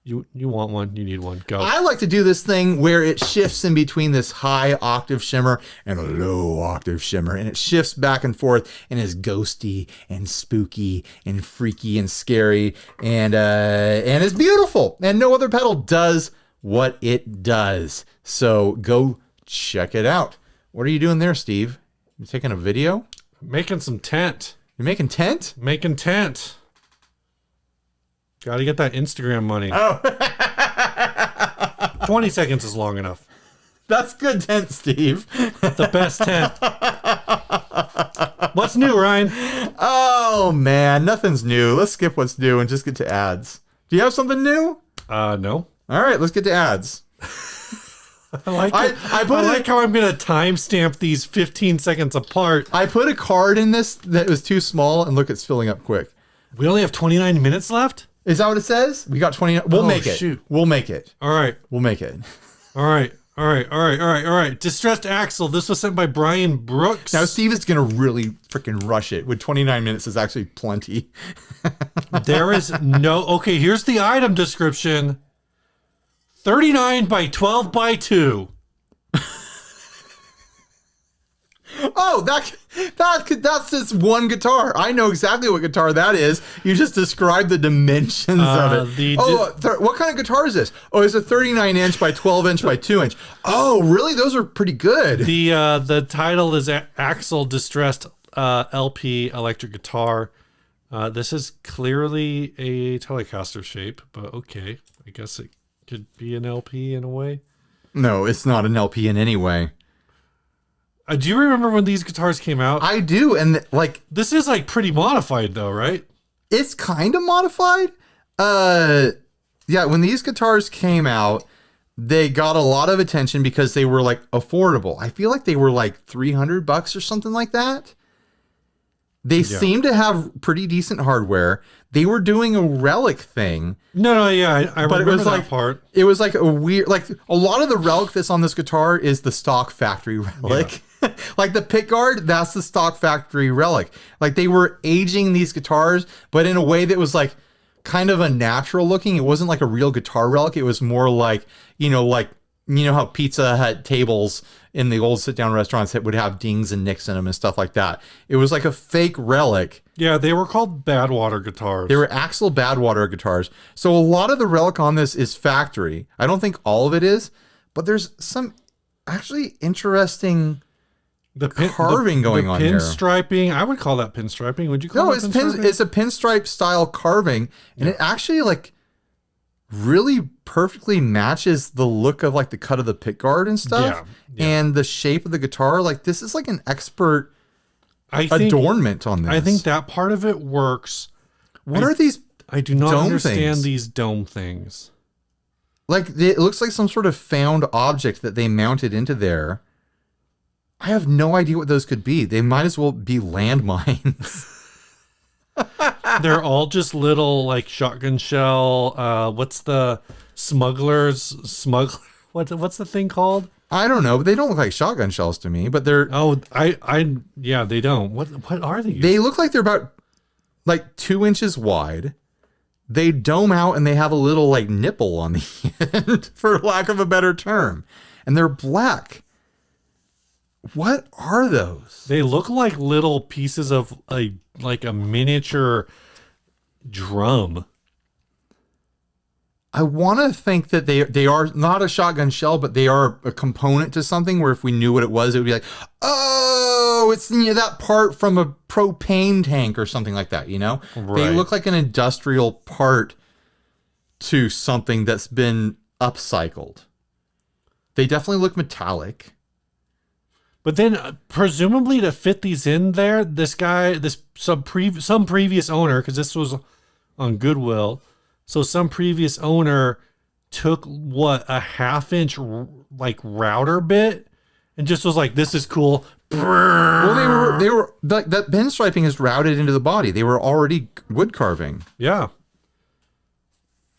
[SPEAKER 2] You want one, you need one. Go.
[SPEAKER 1] I like to do this thing where it shifts in between this high octave shimmer and a low octave shimmer, and it shifts back and forth and is ghosty and spooky and freaky and scary and it's beautiful. And no other pedal does what it does. So go check it out. What are you doing there, Steve? You taking a video?
[SPEAKER 2] Making some tent.
[SPEAKER 1] You're making tent?
[SPEAKER 2] Making tent. Got to get that Instagram money.
[SPEAKER 1] Oh.
[SPEAKER 2] 20 seconds is long enough.
[SPEAKER 1] That's good tent, Steve.
[SPEAKER 2] The best tent. What's new, Ryan?
[SPEAKER 1] Oh, man. Nothing's new. Let's skip what's new and just get to ads. Do you have something new?
[SPEAKER 2] No.
[SPEAKER 1] All right, let's get to ads.
[SPEAKER 2] I like how I'm going to timestamp these 15 seconds apart.
[SPEAKER 1] I put a card in this that was too small, and look, it's filling up quick.
[SPEAKER 2] We only have 29 minutes left?
[SPEAKER 1] Is that what it says? We got 20. We'll make it.
[SPEAKER 2] Shoot.
[SPEAKER 1] We'll make it.
[SPEAKER 2] All right.
[SPEAKER 1] We'll make it.
[SPEAKER 2] All right. Distressed Axle. This was sent by Brian Brooks.
[SPEAKER 1] Now, Steve is going to really freaking rush it. With 29 minutes is actually plenty.
[SPEAKER 2] There is no... Okay, here's the item description. 39 by 12 by 2.
[SPEAKER 1] Oh, that's just one guitar. I know exactly what guitar that is. You just described the dimensions of it. What kind of guitar is this? Oh, it's a 39 inch by 12 inch by 2 inch. Oh, really? Those are pretty good.
[SPEAKER 2] The title is Axle Distressed LP electric guitar. This is clearly a Telecaster shape, but okay. I guess it could be an LP in a way.
[SPEAKER 1] No, it's not an LP in any way.
[SPEAKER 2] Do you remember when these guitars came out?
[SPEAKER 1] I do, and
[SPEAKER 2] this is pretty modified though, right?
[SPEAKER 1] It's kind of modified. Yeah, when these guitars came out, they got a lot of attention because they were affordable. I feel like they were $300 or something like that. They seem to have pretty decent hardware. They were doing a relic thing.
[SPEAKER 2] No, yeah, I remember that part.
[SPEAKER 1] It was a weird, a lot of the relic that's on this guitar is the stock factory relic. Yeah. The pick guard, that's the stock factory relic. They were aging these guitars, but in a way that was kind of a natural looking. It wasn't a real guitar relic. It was more how Pizza Hut tables in the old sit-down restaurants that would have dings and nicks in them and stuff like that. It was a fake relic.
[SPEAKER 2] Yeah, they were called Badwater guitars.
[SPEAKER 1] They were AXL Badwater guitars. So a lot of the relic on this is factory. I don't think all of it is, but there's some actually interesting carving going on here.
[SPEAKER 2] Pinstriping. I would call that pinstriping. Would you call it pinstriping?
[SPEAKER 1] It's a pinstripe style carving, and it actually really perfectly matches the look of the cut of the pick guard and stuff, and the shape of the guitar. This is an expert adornment on this.
[SPEAKER 2] I think that part of it works.
[SPEAKER 1] What are these?
[SPEAKER 2] I do not understand
[SPEAKER 1] things?
[SPEAKER 2] These dome things.
[SPEAKER 1] It looks like some sort of found object that they mounted into there. I have no idea what those could be. They might as well be landmines.
[SPEAKER 2] They're all just little shotgun shell. What's the smuggler? What's the thing called?
[SPEAKER 1] I don't know. But they don't look like shotgun shells to me. But they're
[SPEAKER 2] yeah, they don't. What are these?
[SPEAKER 1] They look like they're about 2 inches wide. They dome out and they have a little nipple on the end, for lack of a better term, and they're black. What are those?
[SPEAKER 2] They look like little pieces of a miniature drum.
[SPEAKER 1] I want to think that they are not a shotgun shell, but they are a component to something where if we knew what it was, it would be oh, it's that part from a propane tank or something like that, Right. They look like an industrial part to something that's been upcycled. They definitely look metallic.
[SPEAKER 2] But then presumably to fit these in there, this guy, some previous owner, because this was on Goodwill, so some previous owner took what, a 1/2 inch like router bit and just was like, this is cool.
[SPEAKER 1] Well, they were like, that pinstriping is routed into the body. They were already wood carving.
[SPEAKER 2] Yeah.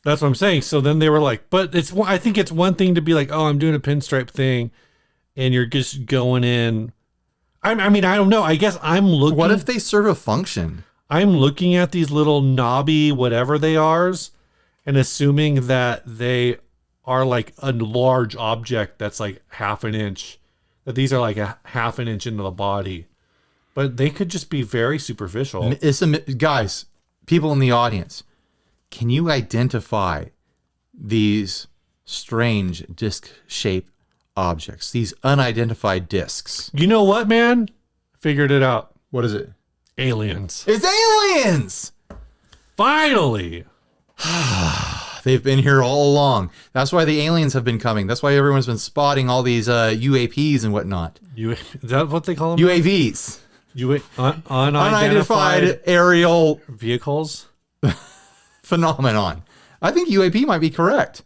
[SPEAKER 2] That's what I'm saying. So then they were like, but I think it's one thing to be like, oh, I'm doing a pinstripe thing, and you're just going in. I mean, I don't know. I guess I'm looking.
[SPEAKER 1] What if they serve a function?
[SPEAKER 2] I'm looking at these little knobby whatever they are, and assuming that they are like a large object that's like 1/2 inch. That these are like a 1/2 inch into the body, but they could just be very superficial.
[SPEAKER 1] Guys, people in the audience, can you identify these strange disc-shaped objects, these unidentified discs?
[SPEAKER 2] You know what, man? Figured it out.
[SPEAKER 1] What is it?
[SPEAKER 2] Aliens.
[SPEAKER 1] It's aliens!
[SPEAKER 2] Finally!
[SPEAKER 1] They've been here all along. That's why the aliens have been coming. That's why everyone's been spotting all these UAPs and whatnot.
[SPEAKER 2] Is that what they call them?
[SPEAKER 1] UAVs.
[SPEAKER 2] Unidentified
[SPEAKER 1] aerial
[SPEAKER 2] vehicles?
[SPEAKER 1] phenomenon. I think UAP might be correct.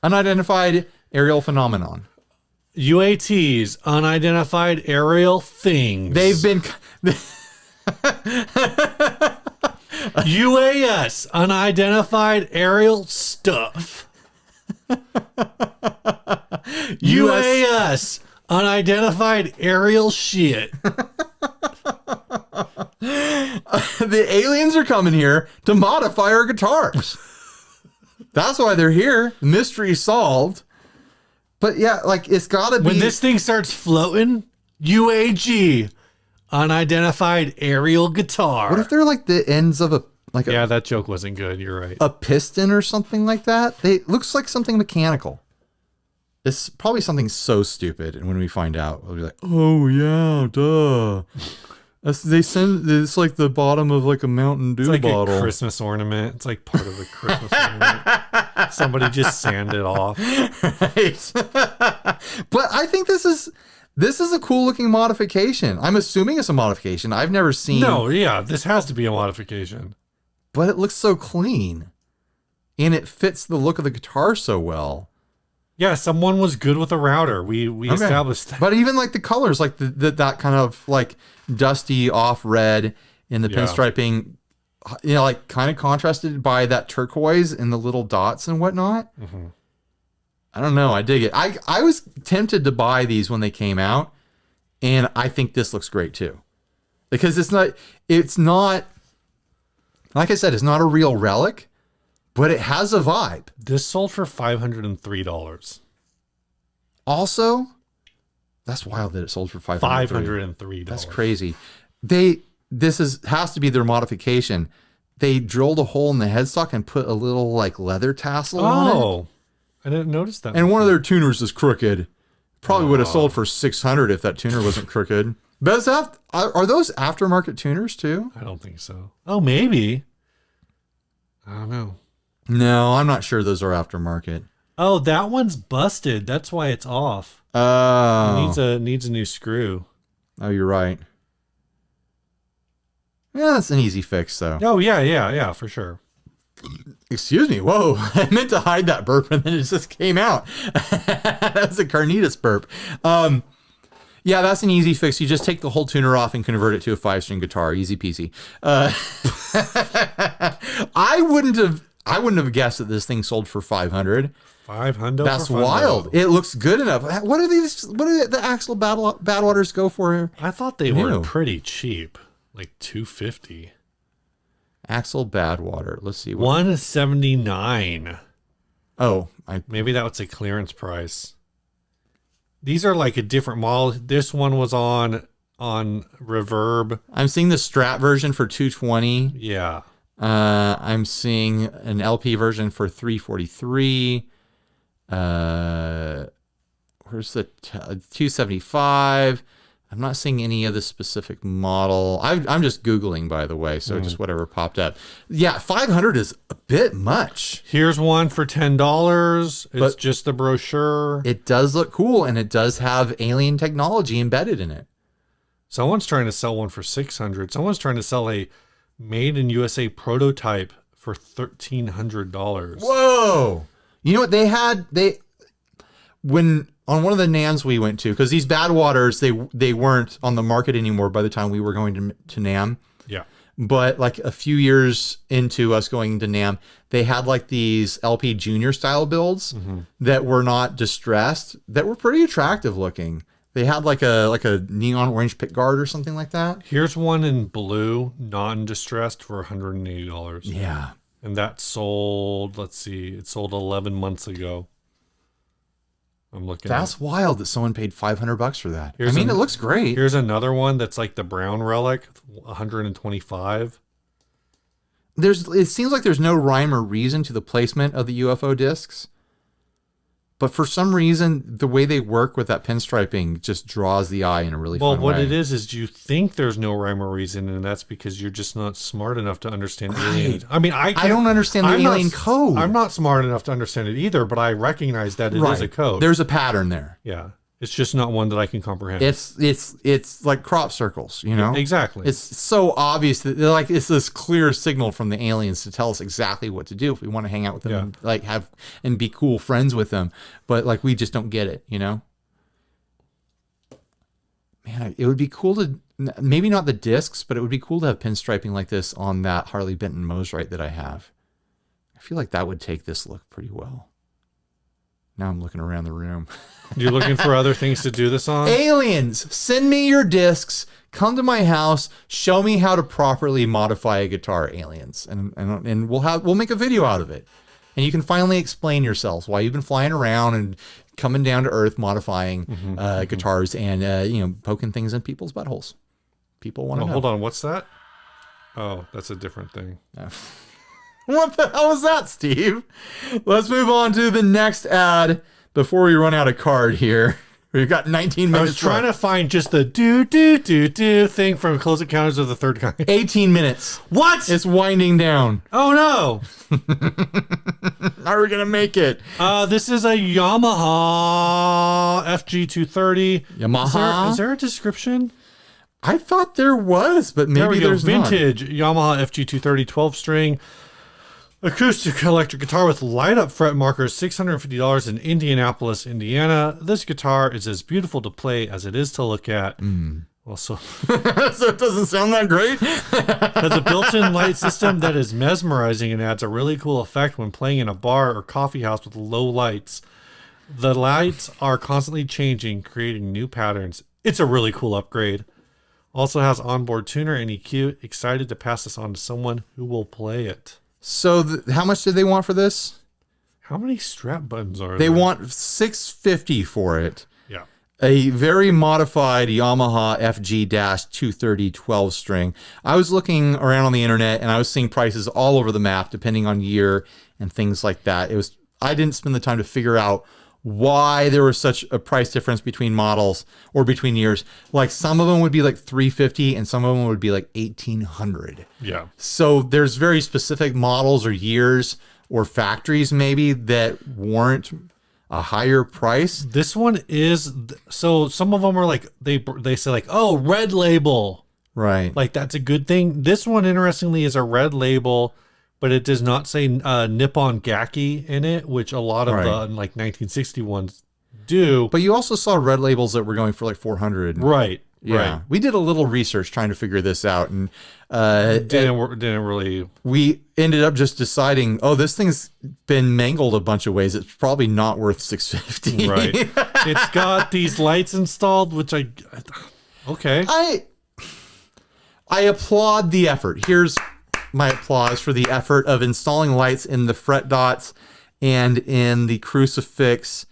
[SPEAKER 1] Unidentified aerial phenomenon.
[SPEAKER 2] UATs, unidentified aerial things.
[SPEAKER 1] They've been...
[SPEAKER 2] UAS, unidentified aerial stuff. UAS, unidentified aerial shit.
[SPEAKER 1] The aliens are coming here to modify our guitars. That's why they're here. Mystery solved. But yeah, like, it's got to be...
[SPEAKER 2] When this thing starts floating, UAG, unidentified aerial guitar.
[SPEAKER 1] What if they're like the ends of
[SPEAKER 2] yeah, that joke wasn't good. You're right.
[SPEAKER 1] A piston or something like that? It looks like something mechanical. It's probably something so stupid, and when we find out, we'll be like, "Oh yeah, duh." It's like the bottom of like a Mountain Dew bottle.
[SPEAKER 2] A Christmas ornament. It's like part of a Christmas ornament. Somebody just sanded it off.
[SPEAKER 1] Right. But I think this is a cool looking modification. I'm assuming it's a modification. I've never seen.
[SPEAKER 2] No, yeah, this has to be a modification.
[SPEAKER 1] But it looks so clean, and it fits the look of the guitar so well.
[SPEAKER 2] Yeah, someone was good with a router. We established that.
[SPEAKER 1] But even like the colors, like that kind of like dusty off red in the pinstriping, you know, like kind of contrasted by that turquoise and the little dots and whatnot. Mm-hmm. I don't know. I dig it. I was tempted to buy these when they came out, and I think this looks great too, because it's not like I said, it's not a real relic, but it has a vibe.
[SPEAKER 2] This sold for $503.
[SPEAKER 1] Also, that's wild that it sold for
[SPEAKER 2] $503.
[SPEAKER 1] That's crazy. Has to be their modification. They drilled a hole in the headstock and put a little like leather tassel on it.
[SPEAKER 2] Oh, I didn't notice that.
[SPEAKER 1] And one of their tuners is crooked. Probably would have sold for $600 if that tuner wasn't crooked. But are those aftermarket tuners too?
[SPEAKER 2] I don't think so. Oh, maybe. I don't know.
[SPEAKER 1] No, I'm not sure those are aftermarket.
[SPEAKER 2] Oh, that one's busted. That's why it's off.
[SPEAKER 1] Oh.
[SPEAKER 2] It needs a new screw.
[SPEAKER 1] Oh, you're right. Yeah, that's an easy fix, though.
[SPEAKER 2] Oh, yeah, for sure.
[SPEAKER 1] Excuse me. Whoa. I meant to hide that burp, and then it just came out. That's a carnitas burp. Yeah, that's an easy fix. You just take the whole tuner off and convert it to a 5-string guitar. Easy peasy. I wouldn't have guessed that this thing sold for $500.
[SPEAKER 2] $500.
[SPEAKER 1] That's wild. It looks good enough. What do the AXL Badwaters go for?
[SPEAKER 2] I thought they were pretty cheap, like $250.
[SPEAKER 1] AXL Badwater. Let's see.
[SPEAKER 2] $179.
[SPEAKER 1] Oh,
[SPEAKER 2] maybe that was a clearance price. These are like a different model. This one was on Reverb.
[SPEAKER 1] I'm seeing the Strat version for $220.
[SPEAKER 2] Yeah.
[SPEAKER 1] I'm seeing an LP version for $343. Where's the $275? I'm not seeing any of the specific model. I'm just Googling, by the way, so just whatever popped up. Yeah, 500 is a bit much.
[SPEAKER 2] Here's one for $10. It's just the brochure.
[SPEAKER 1] It does look cool, and it does have alien technology embedded in it.
[SPEAKER 2] Someone's trying to sell one for $600. Someone's trying to sell a made in USA prototype for $1,300.
[SPEAKER 1] Whoa! You know what when on one of the NAMs we went to, because these Badwaters, they weren't on the market anymore by the time we were going to NAM.
[SPEAKER 2] Yeah.
[SPEAKER 1] But like a few years into us going to NAM, they had like these LP Junior style builds that were not distressed, that were pretty attractive looking. They had like a neon orange pick guard or something like that.
[SPEAKER 2] Here's one in blue, non-distressed, for $180.
[SPEAKER 1] Yeah.
[SPEAKER 2] And that sold, let's see, it sold 11 months ago. I'm looking.
[SPEAKER 1] That's wild that someone paid $500 for that.
[SPEAKER 2] Here's
[SPEAKER 1] it looks great.
[SPEAKER 2] Here's another one that's like the brown relic, 125.
[SPEAKER 1] It seems like there's no rhyme or reason to the placement of the UFO discs. But for some reason, the way they work with that pinstriping just draws the eye in a really fun way.
[SPEAKER 2] Well, what it is you think there's no rhyme or reason, and that's because you're just not smart enough to understand aliens. I mean, I don't understand the alien code. I'm not smart enough to understand it either, but I recognize that it is a code.
[SPEAKER 1] There's a pattern there.
[SPEAKER 2] Yeah. It's just not one that I can comprehend.
[SPEAKER 1] It's like crop circles, you know?
[SPEAKER 2] Exactly.
[SPEAKER 1] It's so obvious that it's this clear signal from the aliens to tell us exactly what to do if we want to hang out with them and be cool friends with them. But like we just don't get it, you know? Man, it would be cool to maybe not the discs, but it would be cool to have pinstriping like this on that Harley Benton Mosrite that I have. I feel like that would take this look pretty well. Now I'm looking around the room.
[SPEAKER 2] You're looking for other things to do this on?
[SPEAKER 1] Aliens, send me your discs. Come to my house. Show me how to properly modify a guitar, aliens, and we'll make a video out of it. And you can finally explain yourselves why you've been flying around and coming down to Earth, modifying guitars and poking things in people's buttholes. People want to know.
[SPEAKER 2] Hold on, what's that? Oh, that's a different thing.
[SPEAKER 1] What the hell was that, Steve? Let's move on to the next ad before we run out of card here. We've got 19 minutes.
[SPEAKER 2] I was trying to find just the do thing from Close Encounters of the Third Kind.
[SPEAKER 1] 18 minutes.
[SPEAKER 2] What?
[SPEAKER 1] It's winding down.
[SPEAKER 2] Oh no.
[SPEAKER 1] How are we going to make it?
[SPEAKER 2] This is a Yamaha FG230.
[SPEAKER 1] Yamaha?
[SPEAKER 2] Is there a description?
[SPEAKER 1] I thought there was, but maybe there's not.
[SPEAKER 2] Vintage Yamaha FG230 12-string. Acoustic electric guitar with light-up fret markers, $650 in Indianapolis, Indiana. This guitar is as beautiful to play as it is to look at. Well, so
[SPEAKER 1] it doesn't sound that great.
[SPEAKER 2] Has a built-in light system that is mesmerizing and adds a really cool effect when playing in a bar or coffee house with low lights. The lights are constantly changing, creating new patterns. It's a really cool upgrade. Also has onboard tuner and EQ. Excited to pass this on to someone who will play it.
[SPEAKER 1] So how much did they want for this?
[SPEAKER 2] How many strap buttons are there?
[SPEAKER 1] They want $650 for it.
[SPEAKER 2] Yeah.
[SPEAKER 1] A very modified Yamaha FG-230 12 string. I was looking around on the internet and I was seeing prices all over the map depending on year and things like that. I didn't spend the time to figure out why there was such a price difference between models or between years. Like some of them would be like $350 and some of them would be like $1,800.
[SPEAKER 2] Yeah.
[SPEAKER 1] So there's very specific models or years or factories maybe that warrant a higher price.
[SPEAKER 2] This one is, so some of them are like, they say like, oh, red label.
[SPEAKER 1] Right.
[SPEAKER 2] Like that's a good thing. This one, interestingly, is a red label, but it does not say Nippon Gaki in it, which a lot of the like 1960 ones do.
[SPEAKER 1] But you also saw red labels that were going for like $400.
[SPEAKER 2] Right.
[SPEAKER 1] Yeah.
[SPEAKER 2] Right.
[SPEAKER 1] We did a little research trying to figure this out, and
[SPEAKER 2] didn't really.
[SPEAKER 1] We ended up just deciding, oh, this thing's been mangled a bunch of ways. It's probably not worth $650.
[SPEAKER 2] Right. It's got these lights installed, which okay.
[SPEAKER 1] I applaud the effort. Here's my applause for the effort of installing lights in the fret dots and in the crucifix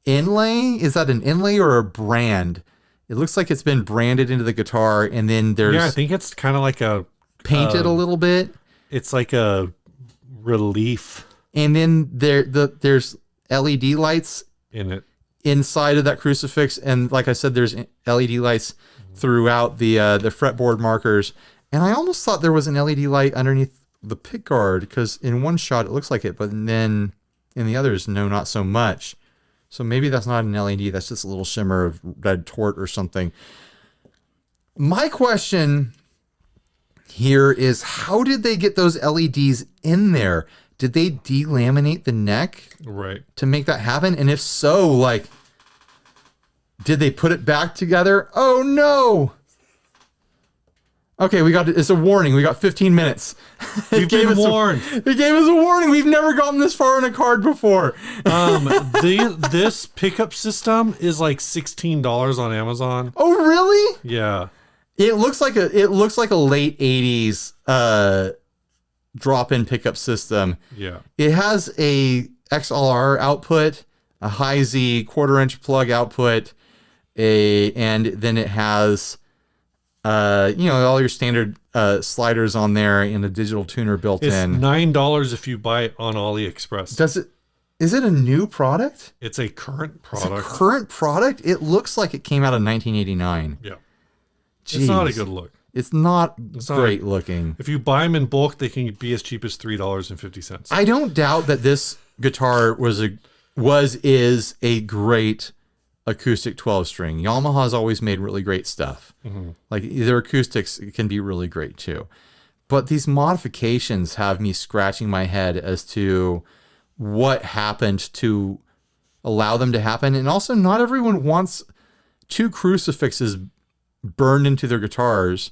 [SPEAKER 1] inlay. Is that an inlay or a brand? It looks like it's been branded into the guitar, and then there's
[SPEAKER 2] I think it's kind of like a
[SPEAKER 1] painted a little bit.
[SPEAKER 2] It's like a relief,
[SPEAKER 1] and then there's LED lights
[SPEAKER 2] in it
[SPEAKER 1] inside of that crucifix, and like I said, there's LED lights throughout the fretboard markers. And I almost thought there was an LED light underneath the pick guard, because in one shot it looks like it, but then in the others, no, not so much. So maybe that's not an LED. That's just a little shimmer of red torte or something. My question here is, how did they get those LEDs in there? Did they delaminate the neck to make that happen? And if so, like, did they put it back together? Oh no. Okay, it's a warning. We got 15 minutes.
[SPEAKER 2] We've been warned.
[SPEAKER 1] It gave us a warning. We've never gotten this far in a card before.
[SPEAKER 2] This pickup system is like $16 on Amazon.
[SPEAKER 1] Oh, really?
[SPEAKER 2] Yeah.
[SPEAKER 1] It looks like a late 80s drop-in pickup system.
[SPEAKER 2] Yeah.
[SPEAKER 1] It has a XLR output, a high Z 1/4-inch plug output, and then it has all your standard sliders on there and a digital tuner built in.
[SPEAKER 2] It's $9 if you buy it on AliExpress.
[SPEAKER 1] Is it a new product?
[SPEAKER 2] It's a current product.
[SPEAKER 1] It's a current product? It looks like it came out in 1989.
[SPEAKER 2] Yeah.
[SPEAKER 1] Jeez.
[SPEAKER 2] It's not a good look.
[SPEAKER 1] It's not great looking.
[SPEAKER 2] If you buy them in bulk, they can be as cheap as $3.50.
[SPEAKER 1] I don't doubt that this guitar is a great acoustic 12-string. Yamaha's always made really great stuff. Mm-hmm. Like, their acoustics can be really great too. But these modifications have me scratching my head as to what happened to allow them to happen. And also, not everyone wants 2 crucifixes burned into their guitars.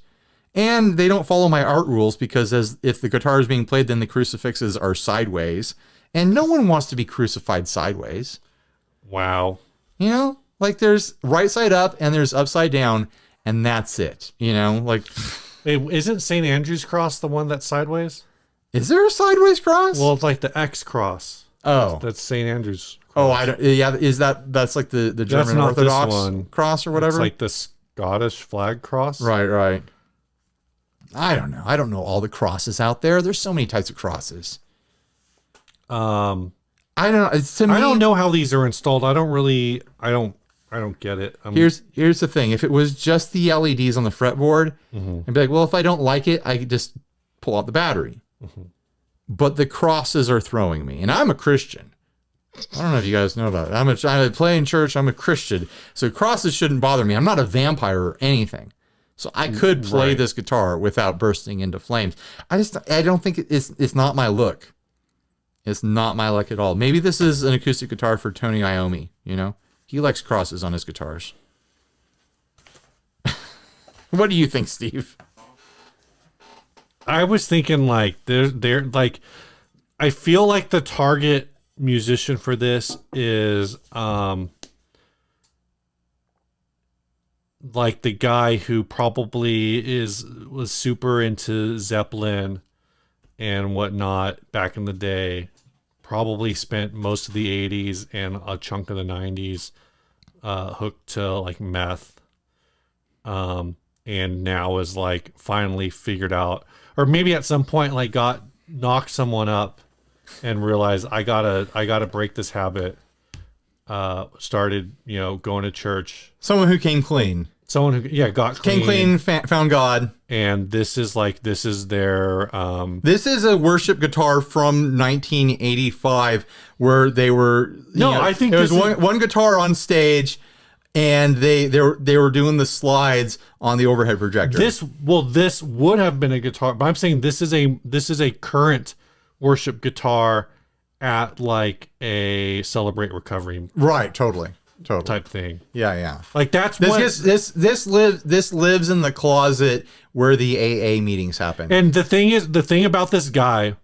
[SPEAKER 1] And they don't follow my art rules, because if the guitar is being played, then the crucifixes are sideways. And no one wants to be crucified sideways.
[SPEAKER 2] Wow.
[SPEAKER 1] You know, like, there's right side up and there's upside down, and that's it. You know, like,
[SPEAKER 2] isn't St. Andrew's cross the one that's sideways?
[SPEAKER 1] Is there a sideways cross?
[SPEAKER 2] Well, it's like the X cross.
[SPEAKER 1] Oh,
[SPEAKER 2] that's St. Andrew's cross.
[SPEAKER 1] Oh, I don't. Yeah, that's like the German Orthodox cross or whatever?
[SPEAKER 2] It's like the Scottish flag cross.
[SPEAKER 1] Right. I don't know. I don't know all the crosses out there. There's so many types of crosses. I don't know. To me,
[SPEAKER 2] I don't know how these are installed. I don't get it.
[SPEAKER 1] Here's the thing. If it was just the LEDs on the fretboard, I'd be like, well, if I don't like it, I could just pull out the battery. Mm-hmm. But the crosses are throwing me, and I'm a Christian. I don't know if you guys know about it. I play in church. I'm a Christian, so crosses shouldn't bother me. I'm not a vampire or anything, so I could play this guitar without bursting into flames. I don't think it's not my look. It's not my look at all. Maybe this is an acoustic guitar for Tony Iommi. You know, he likes crosses on his guitars. What do you think, Steve?
[SPEAKER 2] I was thinking like they're like, I feel like the target musician for this is like the guy who probably was super into Zeppelin and whatnot back in the day, probably spent most of the 80s and a chunk of the 90s hooked to like meth, and now is like finally figured out, or maybe at some point like knocked someone up and realized I gotta break this habit. Started going to church.
[SPEAKER 1] Someone who came clean.
[SPEAKER 2] Someone who got clean.
[SPEAKER 1] Came clean, found God.
[SPEAKER 2] And this is their
[SPEAKER 1] this is a worship guitar from 1985 where they were
[SPEAKER 2] I think
[SPEAKER 1] there was one guitar on stage, and they were doing the slides on the overhead projector.
[SPEAKER 2] This would have been a guitar, but I'm saying this is a current worship guitar at like a Celebrate Recovery
[SPEAKER 1] totally
[SPEAKER 2] type thing.
[SPEAKER 1] Yeah.
[SPEAKER 2] Like that's
[SPEAKER 1] this lives in the closet where the AA meetings happen.
[SPEAKER 2] And the thing about this guy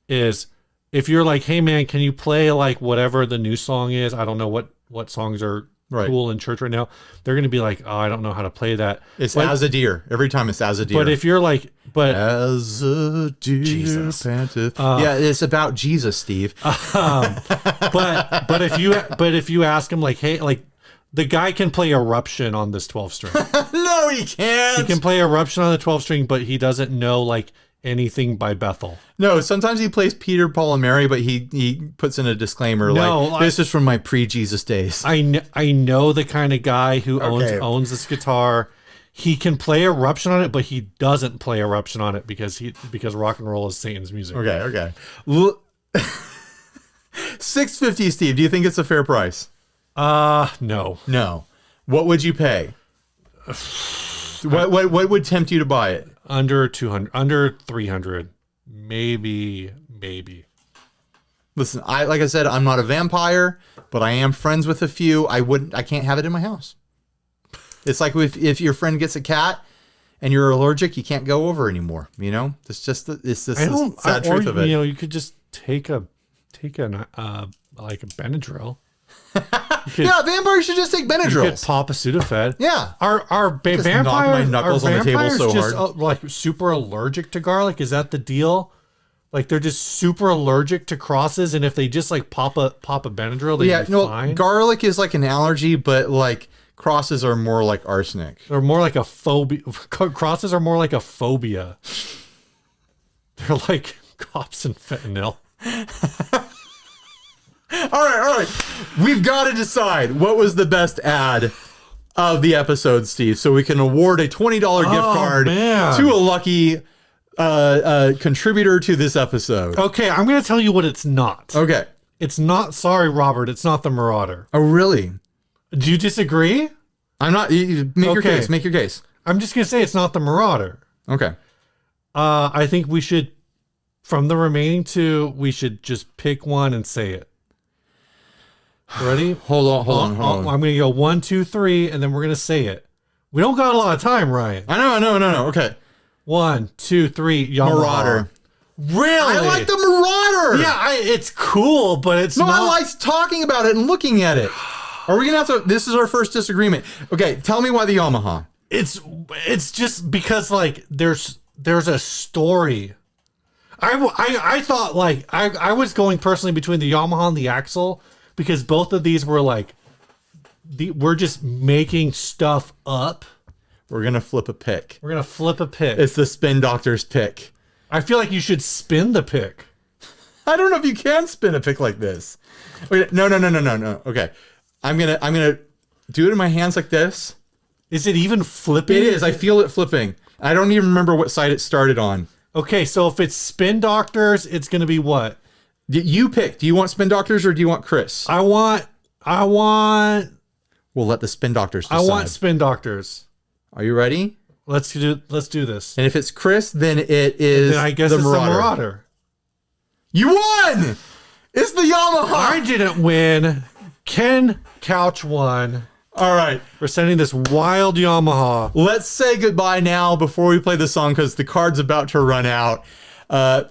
[SPEAKER 2] is, if you're like, hey man, can you play like whatever the new song is? I don't know what songs are cool in church right now. They're gonna be like, oh, I don't know how to play that.
[SPEAKER 1] It's As a Deer. Every time it's As a Deer.
[SPEAKER 2] But if you're like,
[SPEAKER 1] as a deer
[SPEAKER 2] Jesus.
[SPEAKER 1] panteth. Yeah, it's about Jesus, Steve.
[SPEAKER 2] But if you ask him like, hey, like the guy can play Eruption on this 12 string.
[SPEAKER 1] No, he can't.
[SPEAKER 2] He can play Eruption on the 12 string, but he doesn't know like anything by Bethel.
[SPEAKER 1] No, sometimes he plays Peter, Paul, and Mary, but he puts in a disclaimer this is from my pre-Jesus days.
[SPEAKER 2] I know the kind of guy who
[SPEAKER 1] Okay.
[SPEAKER 2] owns this guitar. He can play Eruption on it, but he doesn't play Eruption on it because rock and roll is Satan's music.
[SPEAKER 1] Okay. $650, Steve. Do you think it's a fair price?
[SPEAKER 2] No.
[SPEAKER 1] No. What would you pay? What would tempt you to buy it?
[SPEAKER 2] Under 200, under 300, maybe.
[SPEAKER 1] Listen, like I said, I'm not a vampire, but I am friends with a few. I can't have it in my house. It's like if your friend gets a cat and you're allergic, you can't go over anymore. You know, it's just the sad truth of it.
[SPEAKER 2] You know, you could just take a like a Benadryl.
[SPEAKER 1] Yeah, vampires should just take Benadryl.
[SPEAKER 2] You could pop a Sudafed.
[SPEAKER 1] Yeah.
[SPEAKER 2] Are
[SPEAKER 1] Just
[SPEAKER 2] vampires
[SPEAKER 1] knock my knuckles on the table so
[SPEAKER 2] just
[SPEAKER 1] hard.
[SPEAKER 2] like super allergic to garlic? Is that the deal? Like they're just super allergic to crosses, and if they just like pop a Benadryl, they'd be fine.
[SPEAKER 1] Garlic is like an allergy, but like crosses are more like arsenic.
[SPEAKER 2] They're more like a phobia. Crosses are more like a phobia. They're like cops and fentanyl.
[SPEAKER 1] All right. We've got to decide what was the best ad of the episode, Steve, so we can award a $20 gift card to a lucky contributor to this episode.
[SPEAKER 2] Okay, I'm going to tell you what it's not.
[SPEAKER 1] Okay.
[SPEAKER 2] It's not, sorry, Robert, it's not the Marauder.
[SPEAKER 1] Oh, really?
[SPEAKER 2] Do you disagree?
[SPEAKER 1] I'm not. Make your case. Make your case.
[SPEAKER 2] I'm just going to say it's not the Marauder.
[SPEAKER 1] Okay.
[SPEAKER 2] I think we should, from the remaining two, we should just pick one and say it. Ready?
[SPEAKER 1] Hold on.
[SPEAKER 2] I'm going to go 1, 2, 3, and then we're going to say it. We don't got a lot of time, Ryan.
[SPEAKER 1] I know. Okay.
[SPEAKER 2] 1, 2, 3, Yamaha.
[SPEAKER 1] Marauder.
[SPEAKER 2] Really?
[SPEAKER 1] I like the Marauder.
[SPEAKER 2] Yeah, it's cool, but it's not.
[SPEAKER 1] I like talking about it and looking at it. Are we going to have to... This is our first disagreement. Okay, tell me why the Yamaha.
[SPEAKER 2] It's just because, like, there's a story. I thought, like, I was going personally between the Yamaha and the AXL, because both of these were like, we're just making stuff up.
[SPEAKER 1] We're going to flip a pick.
[SPEAKER 2] We're going to flip a pick.
[SPEAKER 1] It's the Spin Doctor's pick.
[SPEAKER 2] I feel like you should spin the pick.
[SPEAKER 1] I don't know if you can spin a pick like this. Okay, no. Okay. I'm going to do it in my hands like this.
[SPEAKER 2] Is it even flipping?
[SPEAKER 1] It is. I feel it flipping. I don't even remember what side it started on.
[SPEAKER 2] Okay, so if it's Spin Doctors, it's going to be what?
[SPEAKER 1] You pick. Do you want Spin Doctors or do you want Chris?
[SPEAKER 2] I want.
[SPEAKER 1] We'll let the Spin Doctors decide.
[SPEAKER 2] I want Spin Doctors.
[SPEAKER 1] Are you ready?
[SPEAKER 2] Let's do this.
[SPEAKER 1] And if it's Chris, then it is
[SPEAKER 2] then I guess
[SPEAKER 1] the
[SPEAKER 2] it's
[SPEAKER 1] Marauder.
[SPEAKER 2] the Marauder.
[SPEAKER 1] You won! It's the Yamaha!
[SPEAKER 2] I didn't win. Ken Couch won.
[SPEAKER 1] All right.
[SPEAKER 2] We're sending this wild Yamaha.
[SPEAKER 1] Let's say goodbye now before we play the song because the card's about to run out.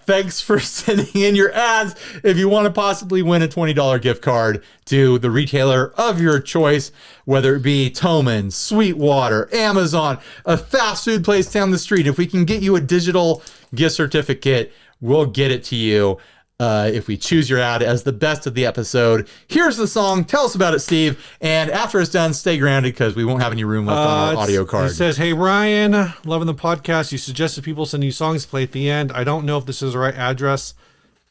[SPEAKER 1] Thanks for sending in your ads. If you want to possibly win a $20 gift card to the retailer of your choice, whether it be Thomann, Sweetwater, Amazon, a fast food place down the street, if we can get you a digital gift certificate, we'll get it to you. If we choose your ad as the best of the episode. Here's the song. Tell us about it, Steve. And after it's done, stay grounded because we won't have any room left on our audio card.
[SPEAKER 2] It says, "Hey, Ryan, loving the podcast. You suggested people send you songs to play at the end. I don't know if this is the right address,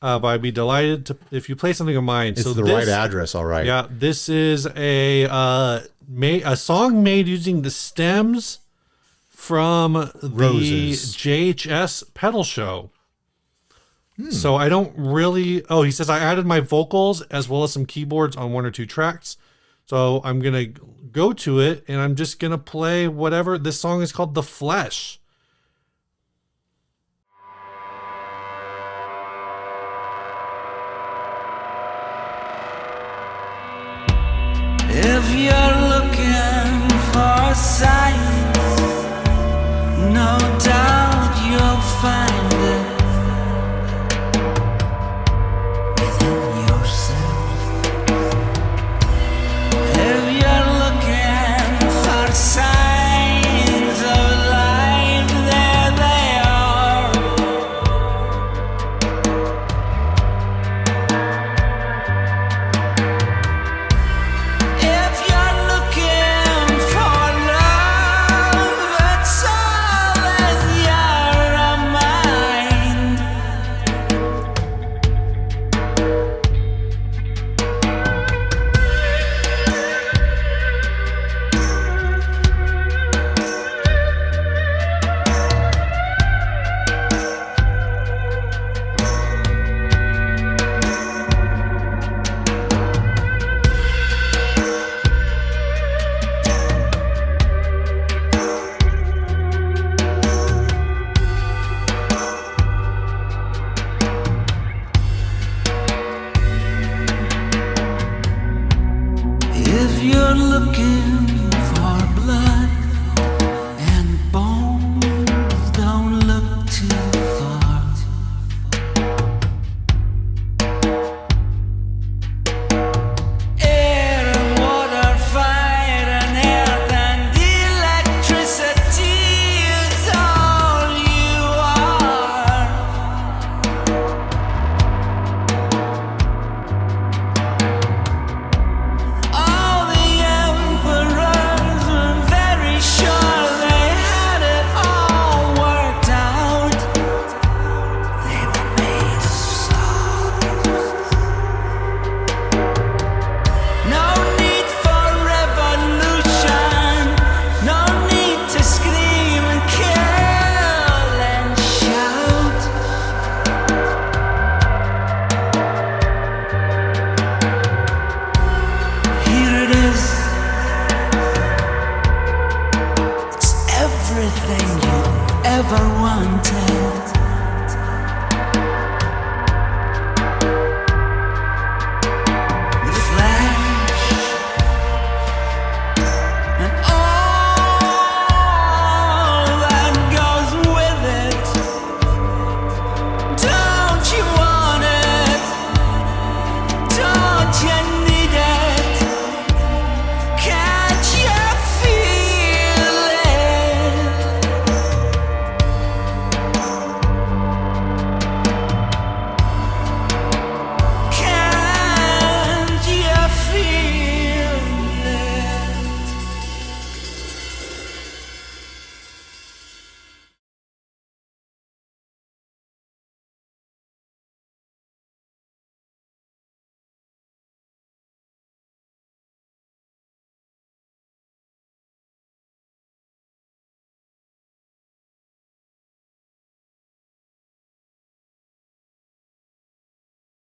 [SPEAKER 2] but I'd be delighted if you play something of mine."
[SPEAKER 1] It's the right address, all right.
[SPEAKER 2] Yeah, this is a song made using the stems from the
[SPEAKER 1] Roses.
[SPEAKER 2] JHS pedal show. So I don't really... Oh, he says, I added my vocals as well as some keyboards on 1 or 2 tracks. So I'm going to go to it, and I'm just going to play whatever. This song is called The Flesh.
[SPEAKER 3] If you're looking for signs, no doubt you'll find it. Signs of life, there they are. If you're looking for love, everything you ever wanted.